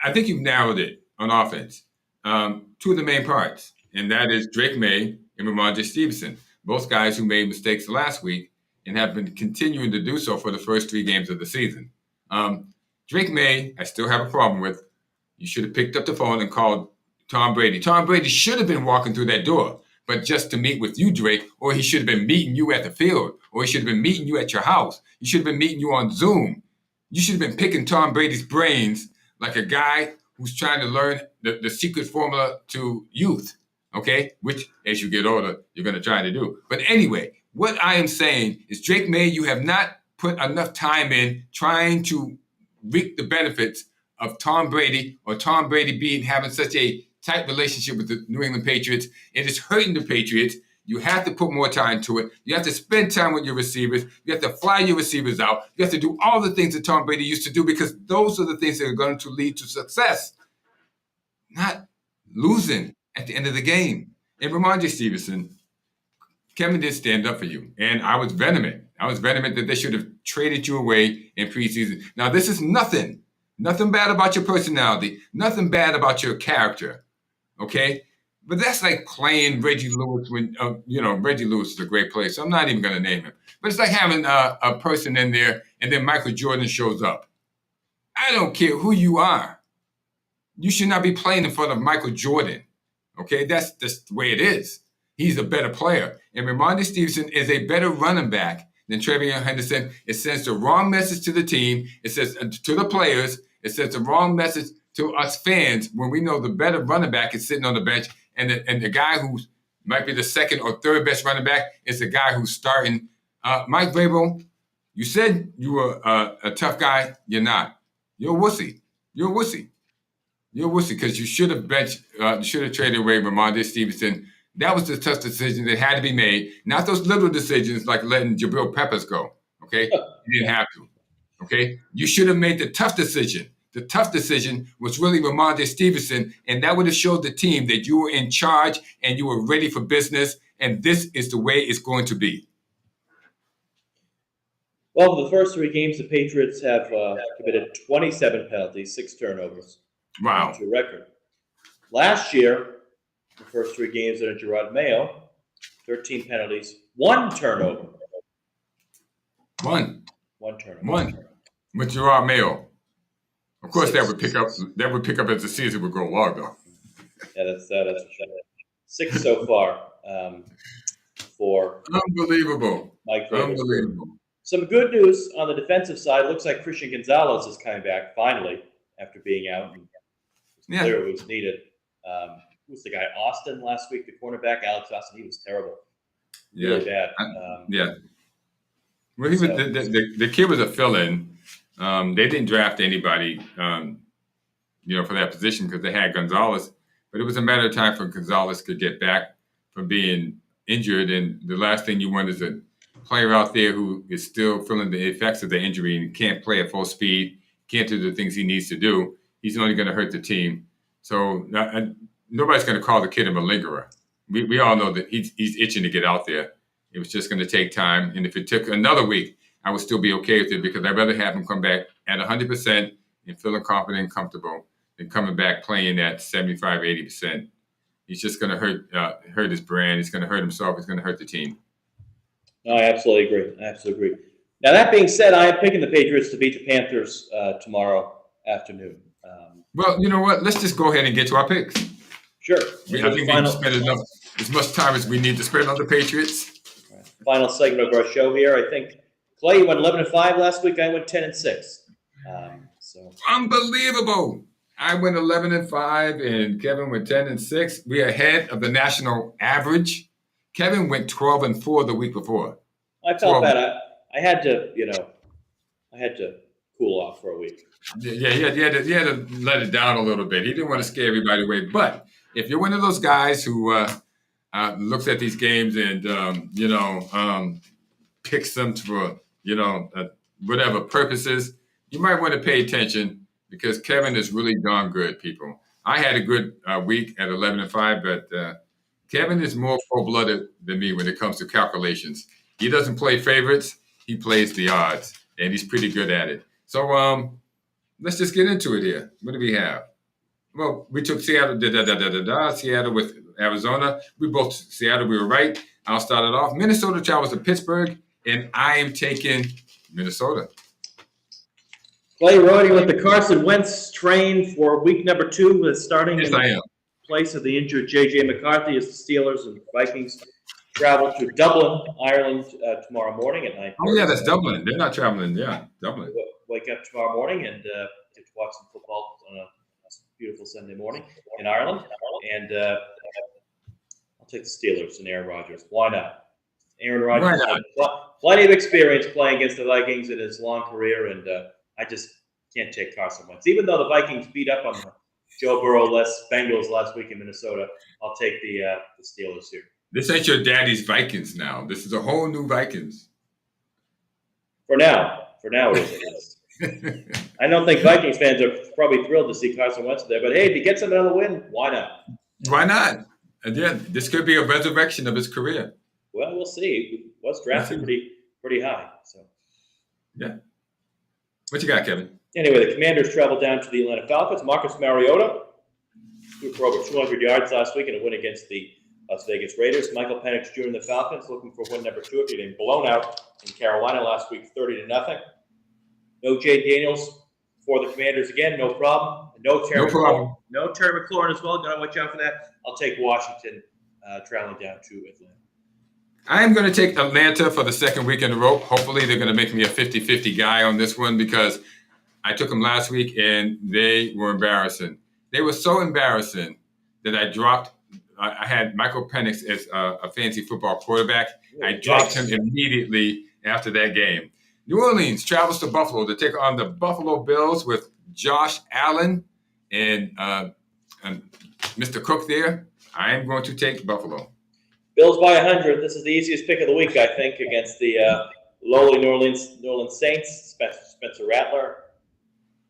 I think you've narrowed it on offense. Two of the main parts, and that is Drake May and Ramondre Stevenson, both guys who made mistakes last week and have been continuing to do so for the first 3 games of the season. Drake May, I still have a problem with. You should have picked up the phone and called Tom Brady. Tom Brady should have been walking through that door, but just to meet with you, Drake, or he should have been meeting you at the field, or he should have been meeting you at your house. He should have been meeting you on Zoom. You should have been picking Tom Brady's brains like a guy who's trying to learn the secret formula to youth, okay? Which, as you get older, you're going to try to do. But anyway, what I am saying is, Drake May, you have not put enough time in trying to reap the benefits of Tom Brady, or Tom Brady having such a tight relationship with the New England Patriots. It is hurting the Patriots. You have to put more time to it. You have to spend time with your receivers. You have to fly your receivers out. You have to do all the things that Tom Brady used to do, because those are the things that are going to lead to success, not losing at the end of the game. And Ramondre Stevenson, Kevin did stand up for you, and I was vehement. That they should have traded you away in preseason. Now, this is nothing bad about your personality, nothing bad about your character, okay? But that's like playing Reggie Lewis when, Reggie Lewis is a great player, so I'm not even going to name him. But it's like having a person in there, and then Michael Jordan shows up. I don't care who you are. You should not be playing in front of Michael Jordan, okay? That's just the way it is. He's a better player. And Ramondre Stevenson is a better running back than Trevion Henderson. It sends the wrong message to the team. It says to the players. It sends the wrong message to us fans when we know the better running back is sitting on the bench, and the guy who might be the second or third best running back is the guy who's starting. Mike Vrabel, you said you were a tough guy. You're not. You're a wussy. You're a wussy because you should have traded away Ramondre Stevenson. That was the tough decision that had to be made, not those little decisions like letting Jabril Peppers go, okay? You didn't have to, okay? You should have made the tough decision. The tough decision was really Ramondre Stevenson, and that would have showed the team that you were in charge and you were ready for business, and this is the way it's going to be. Well, for the first 3 games, the Patriots have committed 27 penalties, 6 turnovers. Wow. That's your record. Last year, the first 3 games under Gerard Mayo, 13 penalties, 1 turnover. One turnover. One. With Gerard Mayo. Of course, that would pick up as the season would go along, though. Yeah, that's for sure. 6 so far for Unbelievable. Mike Vrabel. Unbelievable. Some good news on the defensive side. Looks like Christian Gonzalez is coming back finally after being out. It's clear it was needed. Who was the guy? Austin last week, the cornerback, Alex Austin. He was terrible. Really bad. Well, the kid was a fill-in. They didn't draft anybody, for that position because they had Gonzalez. But it was a matter of time for Gonzalez to get back from being injured. And the last thing you want is a player out there who is still feeling the effects of the injury and can't play at full speed, can't do the things he needs to do. He's only going to hurt the team. So nobody's going to call the kid a malingerer. We all know that he's itching to get out there. It was just going to take time. And if it took another week, I would still be okay with it because I'd rather have him come back at 100% and feeling confident and comfortable than coming back playing at 75, 80%. He's just going to hurt his brand. He's going to hurt himself. He's going to hurt the team. No, I absolutely agree. Now, that being said, I am picking the Patriots to beat the Panthers tomorrow afternoon. Well, you know what? Let's just go ahead and get to our picks. Sure. I think we've spent as much time as we need to spend on the Patriots. Right. Final segment of our show here. I think, Clay, you went 11-5 last week. I went 10-6. So unbelievable. I went 11-5, and Kevin went 10-6. We're ahead of the national average. Kevin went 12-4 the week before. I felt bad. I had to cool off for a week. Yeah, he had to let it down a little bit. He didn't want to scare everybody away. But if you're one of those guys who looks at these games and picks them for whatever purposes, you might want to pay attention because Kevin is really darn good, people. I had a good week at 11-5, but Kevin is more full-blooded than me when it comes to calculations. He doesn't play favorites; he plays the odds, and he's pretty good at it. So let's just get into it here. What do we have? Well, we took Seattle, Seattle with Arizona. We both Seattle. We were right. I'll start it off. Minnesota travels to Pittsburgh, and I am taking Minnesota. Clay riding with the Carson Wentz train for week number 2, starting in the place of the injured J.J. McCarthy as the Steelers and Vikings travel to Dublin, Ireland tomorrow morning at 9:30. Oh, yeah, that's Dublin. They're not traveling. Yeah, Dublin. Wake up tomorrow morning and get to watch some football on a beautiful Sunday morning in Ireland. And I'll take the Steelers and Aaron Rodgers. Why not? Aaron Rodgers has plenty of experience playing against the Vikings in his long career, and I just can't take Carson Wentz. Even though the Vikings beat up on the Joe Burrow-less Bengals last week in Minnesota, I'll take the Steelers here. This ain't your daddy's Vikings now. This is a whole new Vikings. For now it is. I don't think Vikings fans are probably thrilled to see Carson Wentz there, but hey, if he gets another win, why not? Why not? Again, this could be a resurrection of his career. Well, we'll see. He was drafted pretty high. So, yeah. What you got, Kevin? Anyway, the Commanders travel down to the Atlanta Falcons. Marcus Mariota threw for over 200 yards last week in a win against the Las Vegas Raiders. Michael Penix Jr. and the Falcons looking for win number 2 after getting blown out in Carolina last week, 30-0. No Jay Daniels for the Commanders again, no problem. No Terry McLaurin as well. Got to watch out for that. I'll take Washington traveling down to Atlanta. I am going to take Atlanta for the second week in a row. Hopefully, they're going to make me a 50-50 guy on this one because I took them last week and they were embarrassing. They were so embarrassing that I dropped. I had Michael Penix as a fantasy football quarterback. I dropped him immediately after that game. New Orleans travels to Buffalo to take on the Buffalo Bills with Josh Allen and Mr. Cook there. I am going to take Buffalo. Bills by 100. This is the easiest pick of the week, I think, against the lowly New Orleans Saints. Spencer Rattler.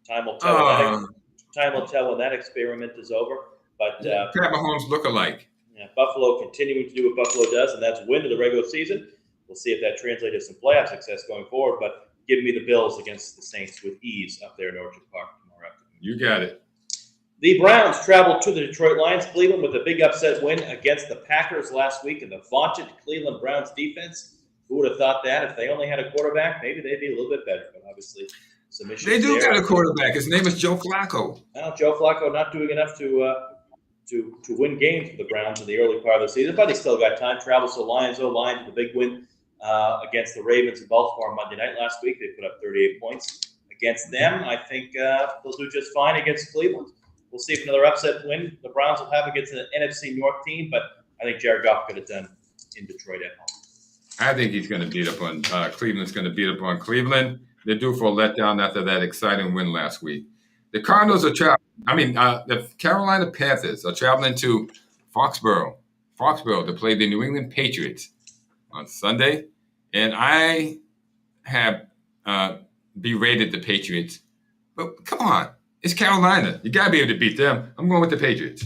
Time will tell when that experiment is over. But Pat Mahomes look-alike. Yeah, Buffalo continuing to do what Buffalo does, and that's win to the regular season. We'll see if that translates to some playoff success going forward. But give me the Bills against the Saints with ease up there in Orchard Park tomorrow afternoon. You got it. The Browns traveled to the Detroit Lions, Cleveland, with a big upset win against the Packers last week in the vaunted Cleveland Browns defense. Who would have thought that? If they only had a quarterback, maybe they'd be a little bit better. But obviously, some issues They do there. got a quarterback. His name is Joe Flacco. Well, Joe Flacco not doing enough to win games for the Browns in the early part of the season, but he still got time. Travels to Lions with a big win against the Ravens in Baltimore on Monday night last week. They put up 38 points against them. I think they'll do just fine against Cleveland. We'll see if another upset win the Browns will have against an NFC North team, but I think Jared Goff could have done in Detroit at home. I think he's going to beat up on Cleveland's going to beat up on Cleveland. They're due for a letdown after that exciting win last week. The Cardinals are traveling. The Carolina Panthers are traveling to Foxborough to play the New England Patriots on Sunday. And I have berated the Patriots. But come on, it's Carolina. You got to be able to beat them. I'm going with the Patriots.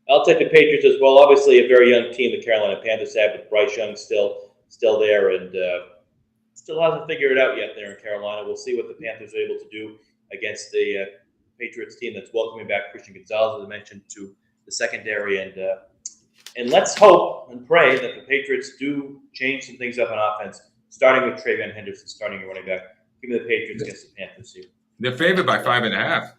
I'll take the Patriots as well. Obviously, a very young team the Carolina Panthers have with Bryce Young still there and still hasn't figured it out yet there in Carolina. We'll see what the Panthers are able to do against the Patriots team that's welcoming back Christian Gonzalez, as I mentioned, to the secondary. And let's hope and pray that the Patriots do change some things up on offense, starting with Travion Henderson, starting at running back. Give me the Patriots against the Panthers here. They're favored by 5.5.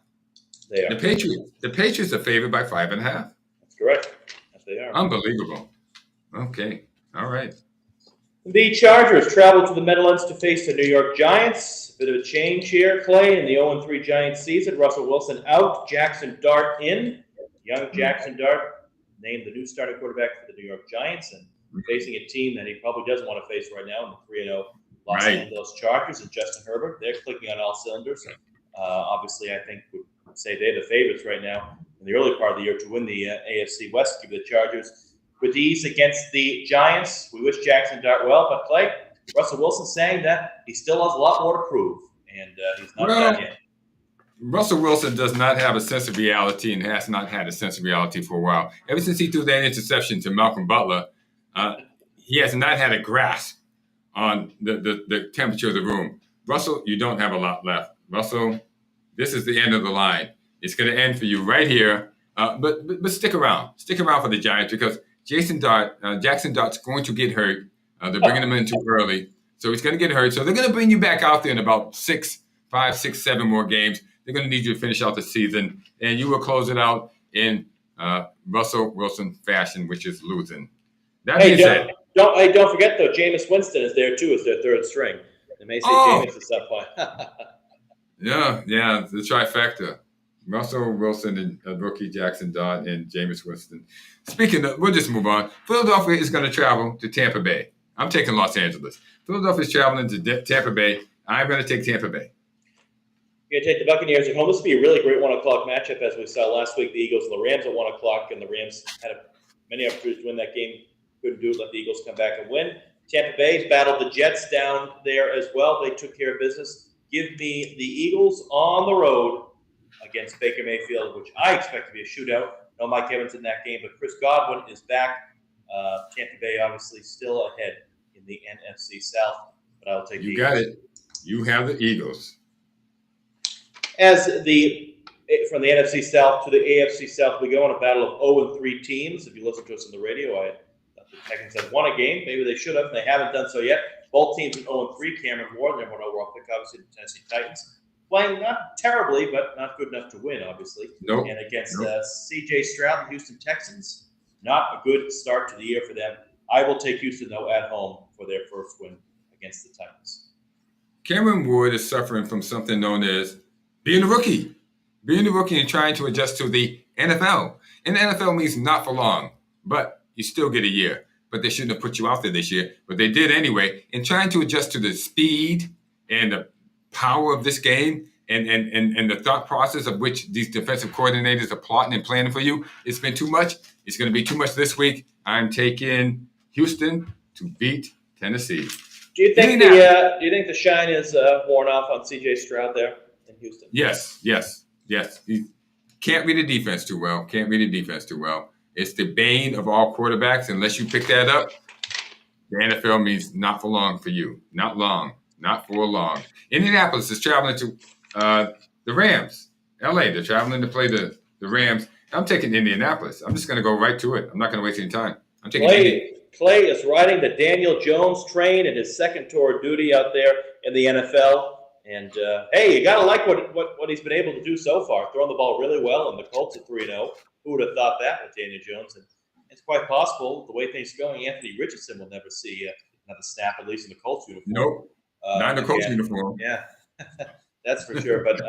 They are. The Patriots are favored by 5.5. That's correct. Yes, they are. Unbelievable. Okay. All right. The Chargers travel to the Meadowlands to face the New York Giants. A bit of a change here, Clay, in the 0-3 Giants season. Russell Wilson out, Jackson Dart in. Young Jackson Dart named the new starting quarterback for the New York Giants and facing a team that he probably doesn't want to face right now in the 3-0 Los Angeles Chargers and Justin Herbert. They're clicking on all cylinders. Obviously, I think would say they're the favorites right now in the early part of the year to win the AFC West. Give the Chargers WEZE against the Giants. We wish Jackson Dart well, but Clay, Russell Wilson saying that he still has a lot more to prove, and he's not done yet. Russell Wilson does not have a sense of reality and has not had a sense of reality for a while. Ever since he threw that interception to Malcolm Butler, he has not had a grasp on the temperature of the room. Russell, you don't have a lot left. Russell, this is the end of the line. It's going to end for you right here. But stick around. Stick around for the Giants because Jackson Dart's going to get hurt. They're bringing him in too early. So he's going to get hurt. So they're going to bring you back out there in about 5, 6, 7 more games. They're going to need you to finish out the season. And you will close it out in Russell Wilson fashion, which is losing. That being said. Don't forget, though, Jameis Winston is there, too, as their third string. They may say Jameis at some point. Yeah, the trifecta. Russell Wilson and rookie Jackson Dart and Jameis Winston. Speaking of, we'll just move on. Philadelphia is going to travel to Tampa Bay. I'm taking Los Angeles. Philadelphia is traveling to Tampa Bay. I'm going to take Tampa Bay. You're going to take the Buccaneers at home. This will be a really great 1 o'clock matchup, as we saw last week. The Eagles and the Rams at 1 o'clock, and the Rams had many opportunities to win that game. Couldn't do it. Let the Eagles come back and win. Tampa Bay's battled the Jets down there as well. They took care of business. Give me the Eagles on the road against Baker Mayfield, which I expect to be a shootout. No Mike Evans in that game, but Chris Godwin is back. Tampa Bay obviously still ahead in the NFC South, but I'll take the Eagles. You got it. You have the Eagles. From the NFC South to the AFC South, we go in a battle of 0-3 teams. If you listen to us on the radio, the Texans have won a game. Maybe they should have, and they haven't done so yet. Both teams in 0-3. Cameron Moore, their one overall pick, obviously, the Tennessee Titans. Playing not terribly, but not good enough to win, obviously. Nope. And against C.J. Stroud, the Houston Texans, not a good start to the year for them. I will take Houston, though, at home for their first win against the Titans. Cameron Ward is suffering from something known as being a rookie. Being a rookie and trying to adjust to the NFL. And the NFL means not for long, but you still get a year. But they shouldn't have put you out there this year. But they did anyway. And trying to adjust to the speed and the power of this game and the thought process of which these defensive coordinators are plotting and planning for you, it's been too much. It's going to be too much this week. I'm taking Houston to beat Tennessee. Do you think the shine is worn off on C.J. Stroud there in Houston? Yes. He can't read the defense too well. It's the bane of all quarterbacks. Unless you pick that up, the NFL means not for long for you. Not long. Not for long. Indianapolis is traveling to the Rams. L.A., they're traveling to play the Rams. I'm taking Indianapolis. I'm just going to go right to it. I'm not going to waste any time. I'm taking Clay is riding the Daniel Jones train in his second tour of duty out there in the NFL. And, hey, you got to like what he's been able to do so far. Throwing the ball really well, and the Colts at 3-0. Who would have thought that with Daniel Jones? And it's quite possible, the way things are going, Anthony Richardson will never see another snap, at least in the Colts uniform. Nope. Not in the Colts uniform. Yeah, that's for sure. But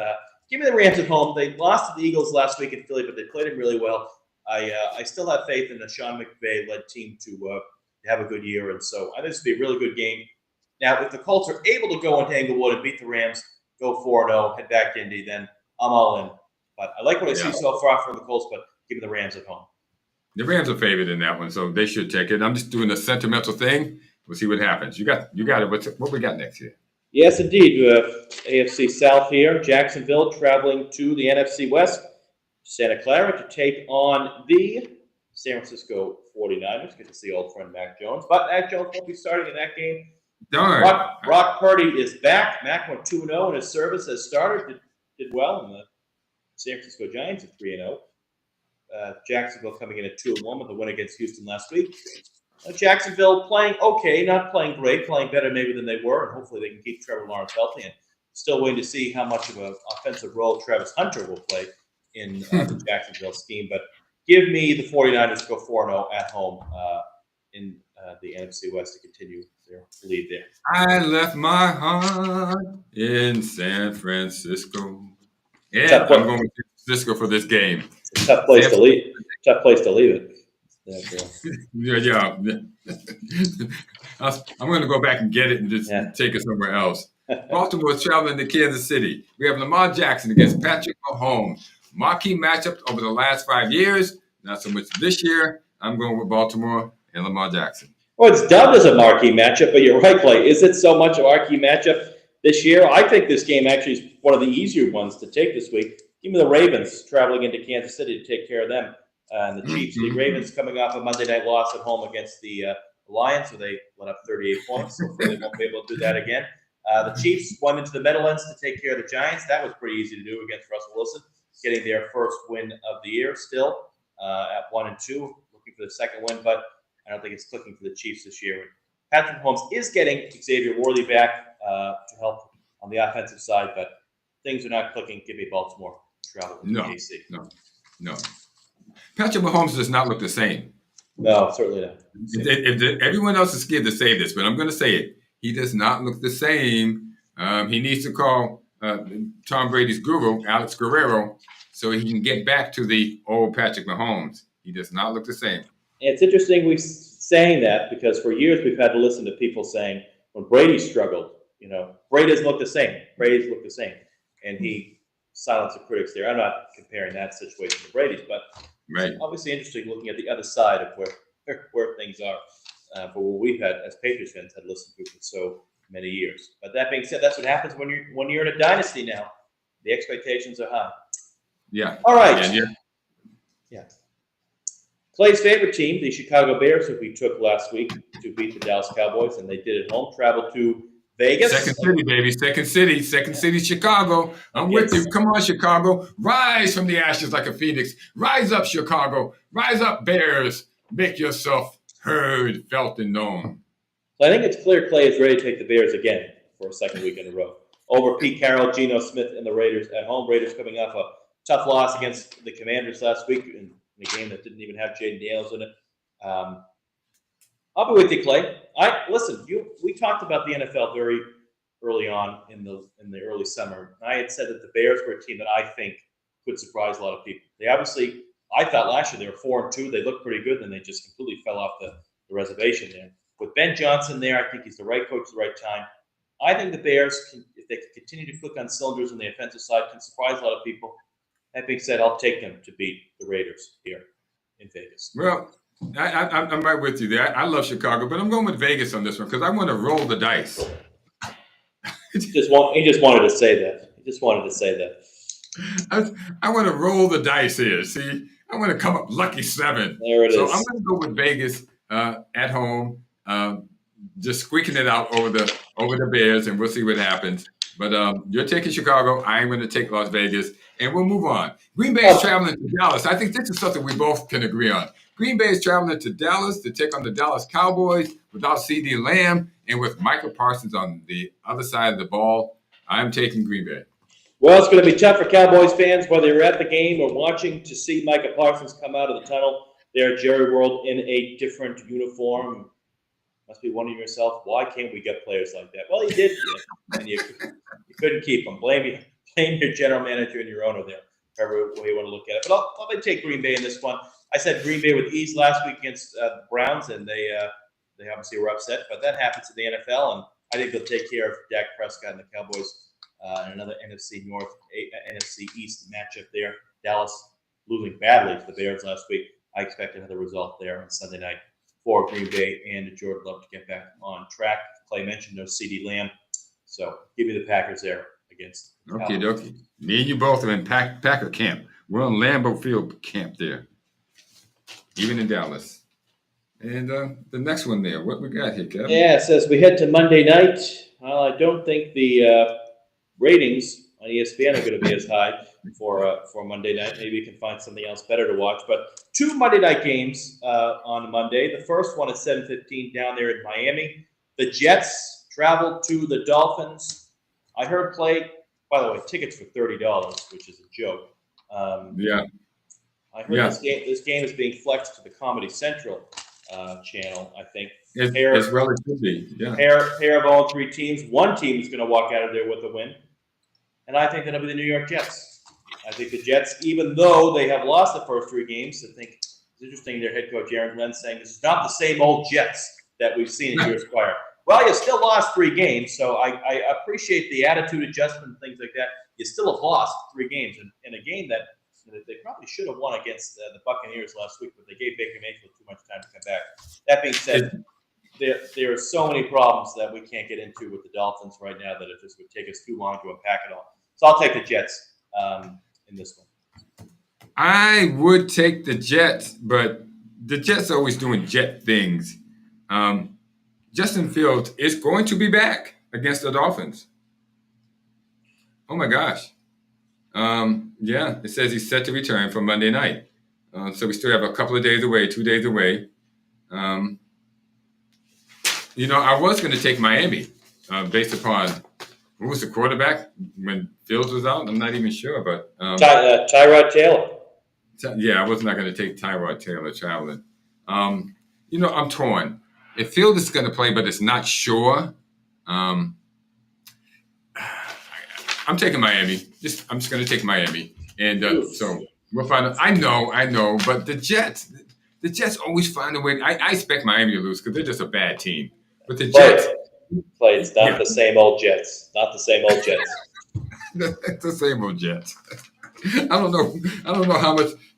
give me the Rams at home. They lost to the Eagles last week in Philly, but they played him really well. I still have faith in the Sean McVay-led team to have a good year, and so I think this will be a really good game. Now, if the Colts are able to go into Englewood and beat the Rams, go 4-0, head back to Indy, then I'm all in. But I like what I see so far from the Colts, but give me the Rams at home. The Rams are favored in that one, so they should take it. I'm just doing a sentimental thing. We'll see what happens. You got it. What we got next here? Yes, indeed. AFC South here. Jacksonville traveling to the NFC West. Santa Clara to take on the San Francisco 49ers. Good to see old friend Mac Jones. But Mac Jones won't be starting in that game. Darn. Brock Purdy is back. Mac went 2-0 in his service as starter. Did well. And the San Francisco Giants at 3-0. Jacksonville coming in at 2-1 with a win against Houston last week. Jacksonville playing okay, not playing great, playing better maybe than they were, and hopefully they can keep Trevor Lawrence healthy. And still waiting to see how much of an offensive role Travis Hunter will play in the Jacksonville scheme. But give me the 49ers to go 4-0 at home in the NFC West to continue their lead there. I left my heart in San Francisco. Yeah, I'm going with San Francisco for this game. It's a tough place to leave. Tough place to leave it. Yeah. I'm going to go back and get it and just take it somewhere else. Baltimore is traveling to Kansas City. We have Lamar Jackson against Patrick Mahomes. Marquee matchup over the last 5 years. Not so much this year. I'm going with Baltimore and Lamar Jackson. Well, it's dubbed as a marquee matchup, but you're right, Clay. Is it so much a marquee matchup this year? I think this game actually is one of the easier ones to take this week. Even the Ravens traveling into Kansas City to take care of them. And the Chiefs, the Ravens coming off a Monday night loss at home against the Lions, so they let up 38 points. So they won't be able to do that again. The Chiefs went into the Meadowlands to take care of the Giants. That was pretty easy to do against Russell Wilson, getting their first win of the year still at 1-2, looking for the second win, but I don't think it's clicking for the Chiefs this year. Patrick Mahomes is getting Xavier Worthy back to help on the offensive side, but things are not clicking. Give me Baltimore travel with KC. No. Patrick Mahomes does not look the same. No, certainly not. Everyone else is scared to say this, but I'm going to say it. He does not look the same. He needs to call Tom Brady's guru, Alex Guerrero, so he can get back to the old Patrick Mahomes. He does not look the same. It's interesting we're saying that because for years we've had to listen to people saying when Brady struggled, Brady doesn't look the same. Brady's look the same. And he silenced the critics there. I'm not comparing that situation to Brady's, but right. It's obviously interesting looking at the other side of where things are for what we've had as Patriots fans had listened to for so many years. But that being said, that's what happens when you're in a dynasty now. The expectations are high. Yeah. All right. Yeah. Clay's favorite team, the Chicago Bears, who we took last week to beat the Dallas Cowboys, and they did it home, traveled to Vegas. Second city, baby. Second city, Chicago. I'm with you. Come on, Chicago. Rise from the ashes like a phoenix. Rise up, Chicago. Rise up, Bears. Make yourself heard, felt, and known. So I think it's clear Clay is ready to take the Bears again for a second week in a row. Over Pete Carroll, Geno Smith, and the Raiders at home. Raiders coming off a tough loss against the Commanders last week in a game that didn't even have Jaden Daniels in it. I'll be with you, Clay. Listen. We talked about the NFL very early on in the early summer. I had said that the Bears were a team that I think could surprise a lot of people. They obviously, I thought last year they were 4-2. They looked pretty good, then they just completely fell off the reservation there. With Ben Johnson there, I think he's the right coach at the right time. I think the Bears, if they can continue to click on cylinders on the offensive side, can surprise a lot of people. That being said, I'll take them to beat the Raiders here in Vegas. Well, I'm right with you there. I love Chicago, but I'm going with Vegas on this one because I want to roll the dice. He just wanted to say that. I want to roll the dice here. See, I want to come up lucky 7. There it is. So I'm going to go with Vegas at home, just squeaking it out over the Bears, and we'll see what happens. But you're taking Chicago. I'm going to take Las Vegas, and we'll move on. Green Bay is traveling to Dallas. I think this is something we both can agree on. Green Bay is traveling to Dallas to take on the Dallas Cowboys without CD Lamb and with Michael Parsons on the other side of the ball. I'm taking Green Bay. Well, it's going to be tough for Cowboys fans, whether you're at the game or watching, to see Michael Parsons come out of the tunnel there at Jerry World in a different uniform. Must be wondering yourself, why can't we get players like that? Well, you did, and you couldn't keep them. Blame your general manager and your owner there, however way you want to look at it. But I'll take Green Bay in this one. I said Green Bay with ease last week against the Browns, and they obviously were upset. But that happens in the NFL, and I think they'll take care of Dak Prescott and the Cowboys in another NFC North, NFC East matchup there. Dallas losing badly to the Bears last week. I expect another result there on Sunday night for Green Bay and Jordan Love to get back on track. Clay mentioned no CD Lamb, so give me the Packers there against. Okay. Me and you both are in Packer camp. We're on Lambeau Field camp there, even in Dallas. And the next one there, what we got here, Kevin? Yeah, it says we head to Monday night. Well, I don't think the ratings on ESPN are going to be as high for Monday night. Maybe you can find something else better to watch. But 2 Monday night games on Monday. The first one at 7:15 down there in Miami. The Jets traveled to the Dolphins. I heard Clay, by the way, tickets for $30, which is a joke. Yeah. I heard this game is being flexed to the Comedy Central channel, I think. As well as should be. Yeah. Pair of all 3 teams. One team is going to walk out of there with a win. And I think that'll be the New York Jets. I think the Jets, even though they have lost the first 3 games, I think it's interesting their head coach Aaron Glenn saying this is not the same old Jets that we've seen in years prior. Well, you still lost 3 games, so I appreciate the attitude adjustment and things like that. You still have lost 3 games in a game that They probably should have won against the Buccaneers last week, but they gave Baker Mayfield too much time to come back. That being said, there are so many problems that we can't get into with the Dolphins right now that it just would take us too long to unpack it all. So I'll take the Jets in this one. I would take the Jets, but the Jets are always doing Jet things. Justin Fields is going to be back against the Dolphins. Oh my gosh. Yeah, it says he's set to return for Monday night. So we still have a couple of days away, 2 days away. I was going to take Miami based upon who was the quarterback when Fields was out. I'm not even sure, but Tyrod Taylor. Yeah, I was not going to take Tyrod Taylor traveling. I'm torn. If Fields is going to play, but it's not sure. I'm taking Miami. I'm just going to take Miami, and so we'll find out. I know, but the Jets always find a way. I expect Miami to lose because they're just a bad team. But the Jets, it's not the same old Jets. Not the same old Jets. It's the same old Jets. I don't know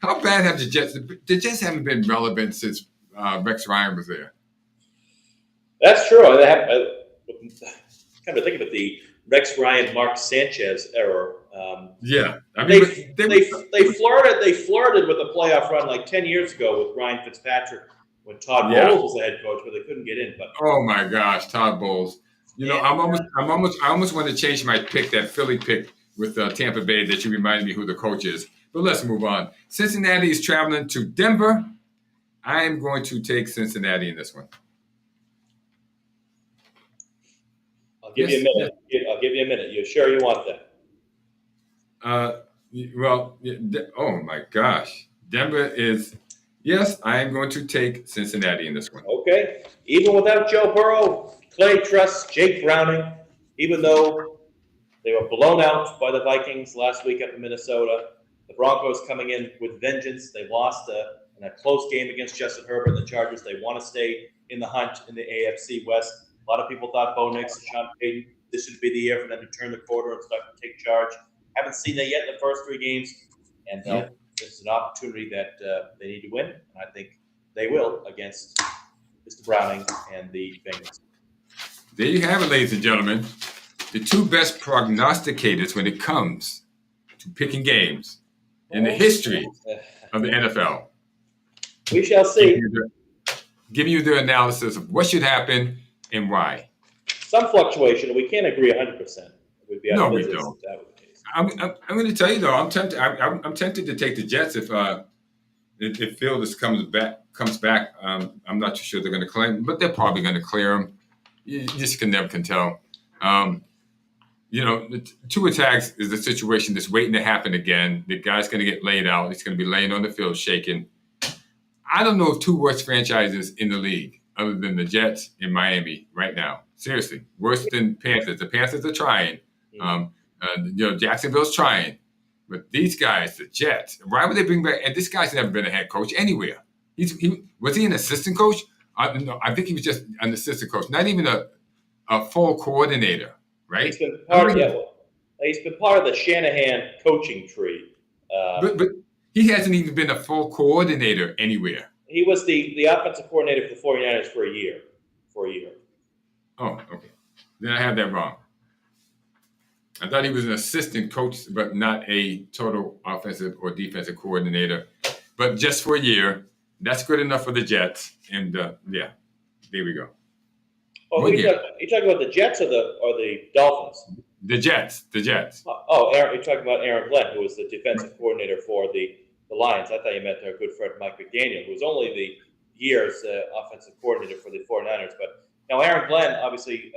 how bad have the Jets. The Jets haven't been relevant since Rex Ryan was there. That's true. Kind of think of it, the Rex Ryan, Mark Sanchez era. Yeah, they flirted with a playoff run like 10 years ago with Ryan Fitzpatrick when Todd Bowles was the head coach, but they couldn't get in. But oh my gosh, Todd Bowles! I almost want to change my pick, that Philly pick with Tampa Bay, that you reminded me who the coach is. But let's move on. Cincinnati is traveling to Denver. I am going to take Cincinnati in this one. I'll give you a minute. Yes. I'll give you a minute. You sure you want that? Oh my gosh. Denver is, yes, I am going to take Cincinnati in this one. Okay. Even without Joe Burrow, Clay trusts Jake Browning, even though they were blown out by the Vikings last week up in Minnesota. The Broncos coming in with vengeance. They lost in a close game against Justin Herbert and the Chargers. They want to stay in the hunt in the AFC West. A lot of people thought Bo Nix and Sean Payton, this should be the year for them to turn the corner and start to take charge. Haven't seen that yet in the first 3 games. And this is an opportunity that they need to win. And I think they will against Mr. Browning and the Bengals. There you have it, ladies and gentlemen. The 2 best prognosticators when it comes to picking games in the history of the NFL. We shall see. Giving you the analysis of what should happen and why. Some fluctuation, and we can't agree 100%. No, we don't. I'm going to tell you though, I'm tempted. I'm tempted to take the Jets if Fields comes back. I'm not too sure they're going to claim, but they're probably going to clear him. You just never can tell. The 2 attacks is the situation that's waiting to happen again. The guy's going to get laid out. He's going to be laying on the field shaking. I don't know of 2 worst franchises in the league other than the Jets and Miami right now. Seriously, worse than Panthers. The Panthers are trying. Jacksonville's trying. But these guys, the Jets, why would they bring back? And this guy's never been a head coach anywhere. Was he an assistant coach? No, I think he was just an assistant coach, not even a full coordinator, right? He's been part of the Shanahan coaching tree. But he hasn't even been a full coordinator anywhere. He was the offensive coordinator for the 49ers for a year. Oh, okay. Then I have that wrong. I thought he was an assistant coach, but not a total offensive or defensive coordinator. But just for a year, that's good enough for the Jets. And there we go. Oh, you talking about the Jets or the Dolphins? The Jets. Oh, you're talking about Aaron Glenn, who was the defensive coordinator for the Lions. I thought you meant our good friend Mike McDaniel, who was only the year's offensive coordinator for the 49ers. But now Aaron Glenn obviously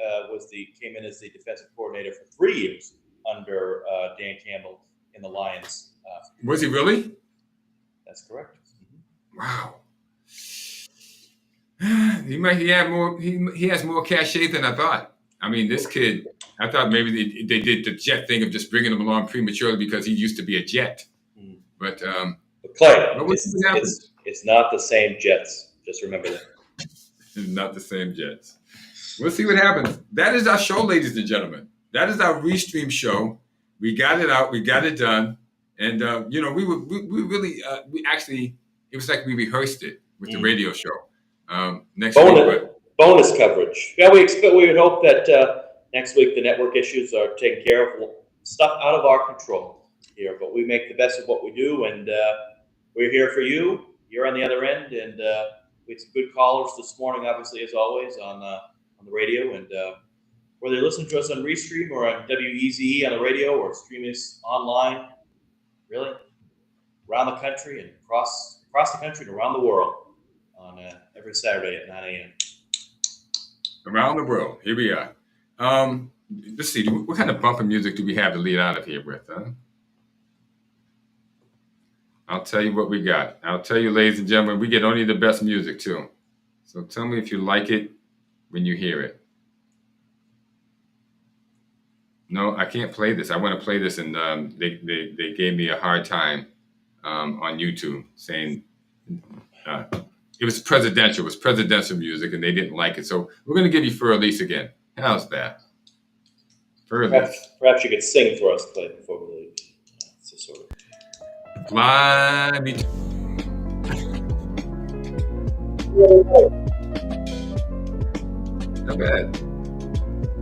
came in as the defensive coordinator for 3 years under Dan Campbell in the Lions. Was he really? That's correct. Wow. He has more cachet than I thought. I mean, this kid, I thought maybe they did the Jet thing of just bringing him along prematurely because he used to be a Jet. But Clay, it's not the same Jets. Just remember that. It's not the same Jets. We'll see what happens. That is our show, ladies and gentlemen. That is our Restream show. We got it out. We got it done. And we really we actually, it was like we rehearsed it with the radio show. Next week, bonus coverage. Yeah, we would hope that next week the network issues are taken care of. Stuff out of our control here, but we make the best of what we do, and we're here for you. You're on the other end, and we had some good callers this morning, obviously, as always, on the radio, and whether you're listening to us on Restream or on WEZE on the radio or streaming us online, really, around the country and across the country and around the world on every Saturday at 9 a.m. Around the world. Here we are. Let's see. What kind of bumper music do we have to lead out of here with? Huh? I'll tell you what we got. I'll tell you, ladies and gentlemen, we get only the best music too. So tell me if you like it when you hear it. No, I can't play this. I want to play this, and they gave me a hard time on YouTube, saying it was presidential. It was presidential music, and they didn't like it. So we're going to give you Fur Elise again. How's that? Fur Elise. Perhaps you could sing for us, Clay, before we leave. It's a sort of Fly me. Not bad.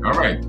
All right.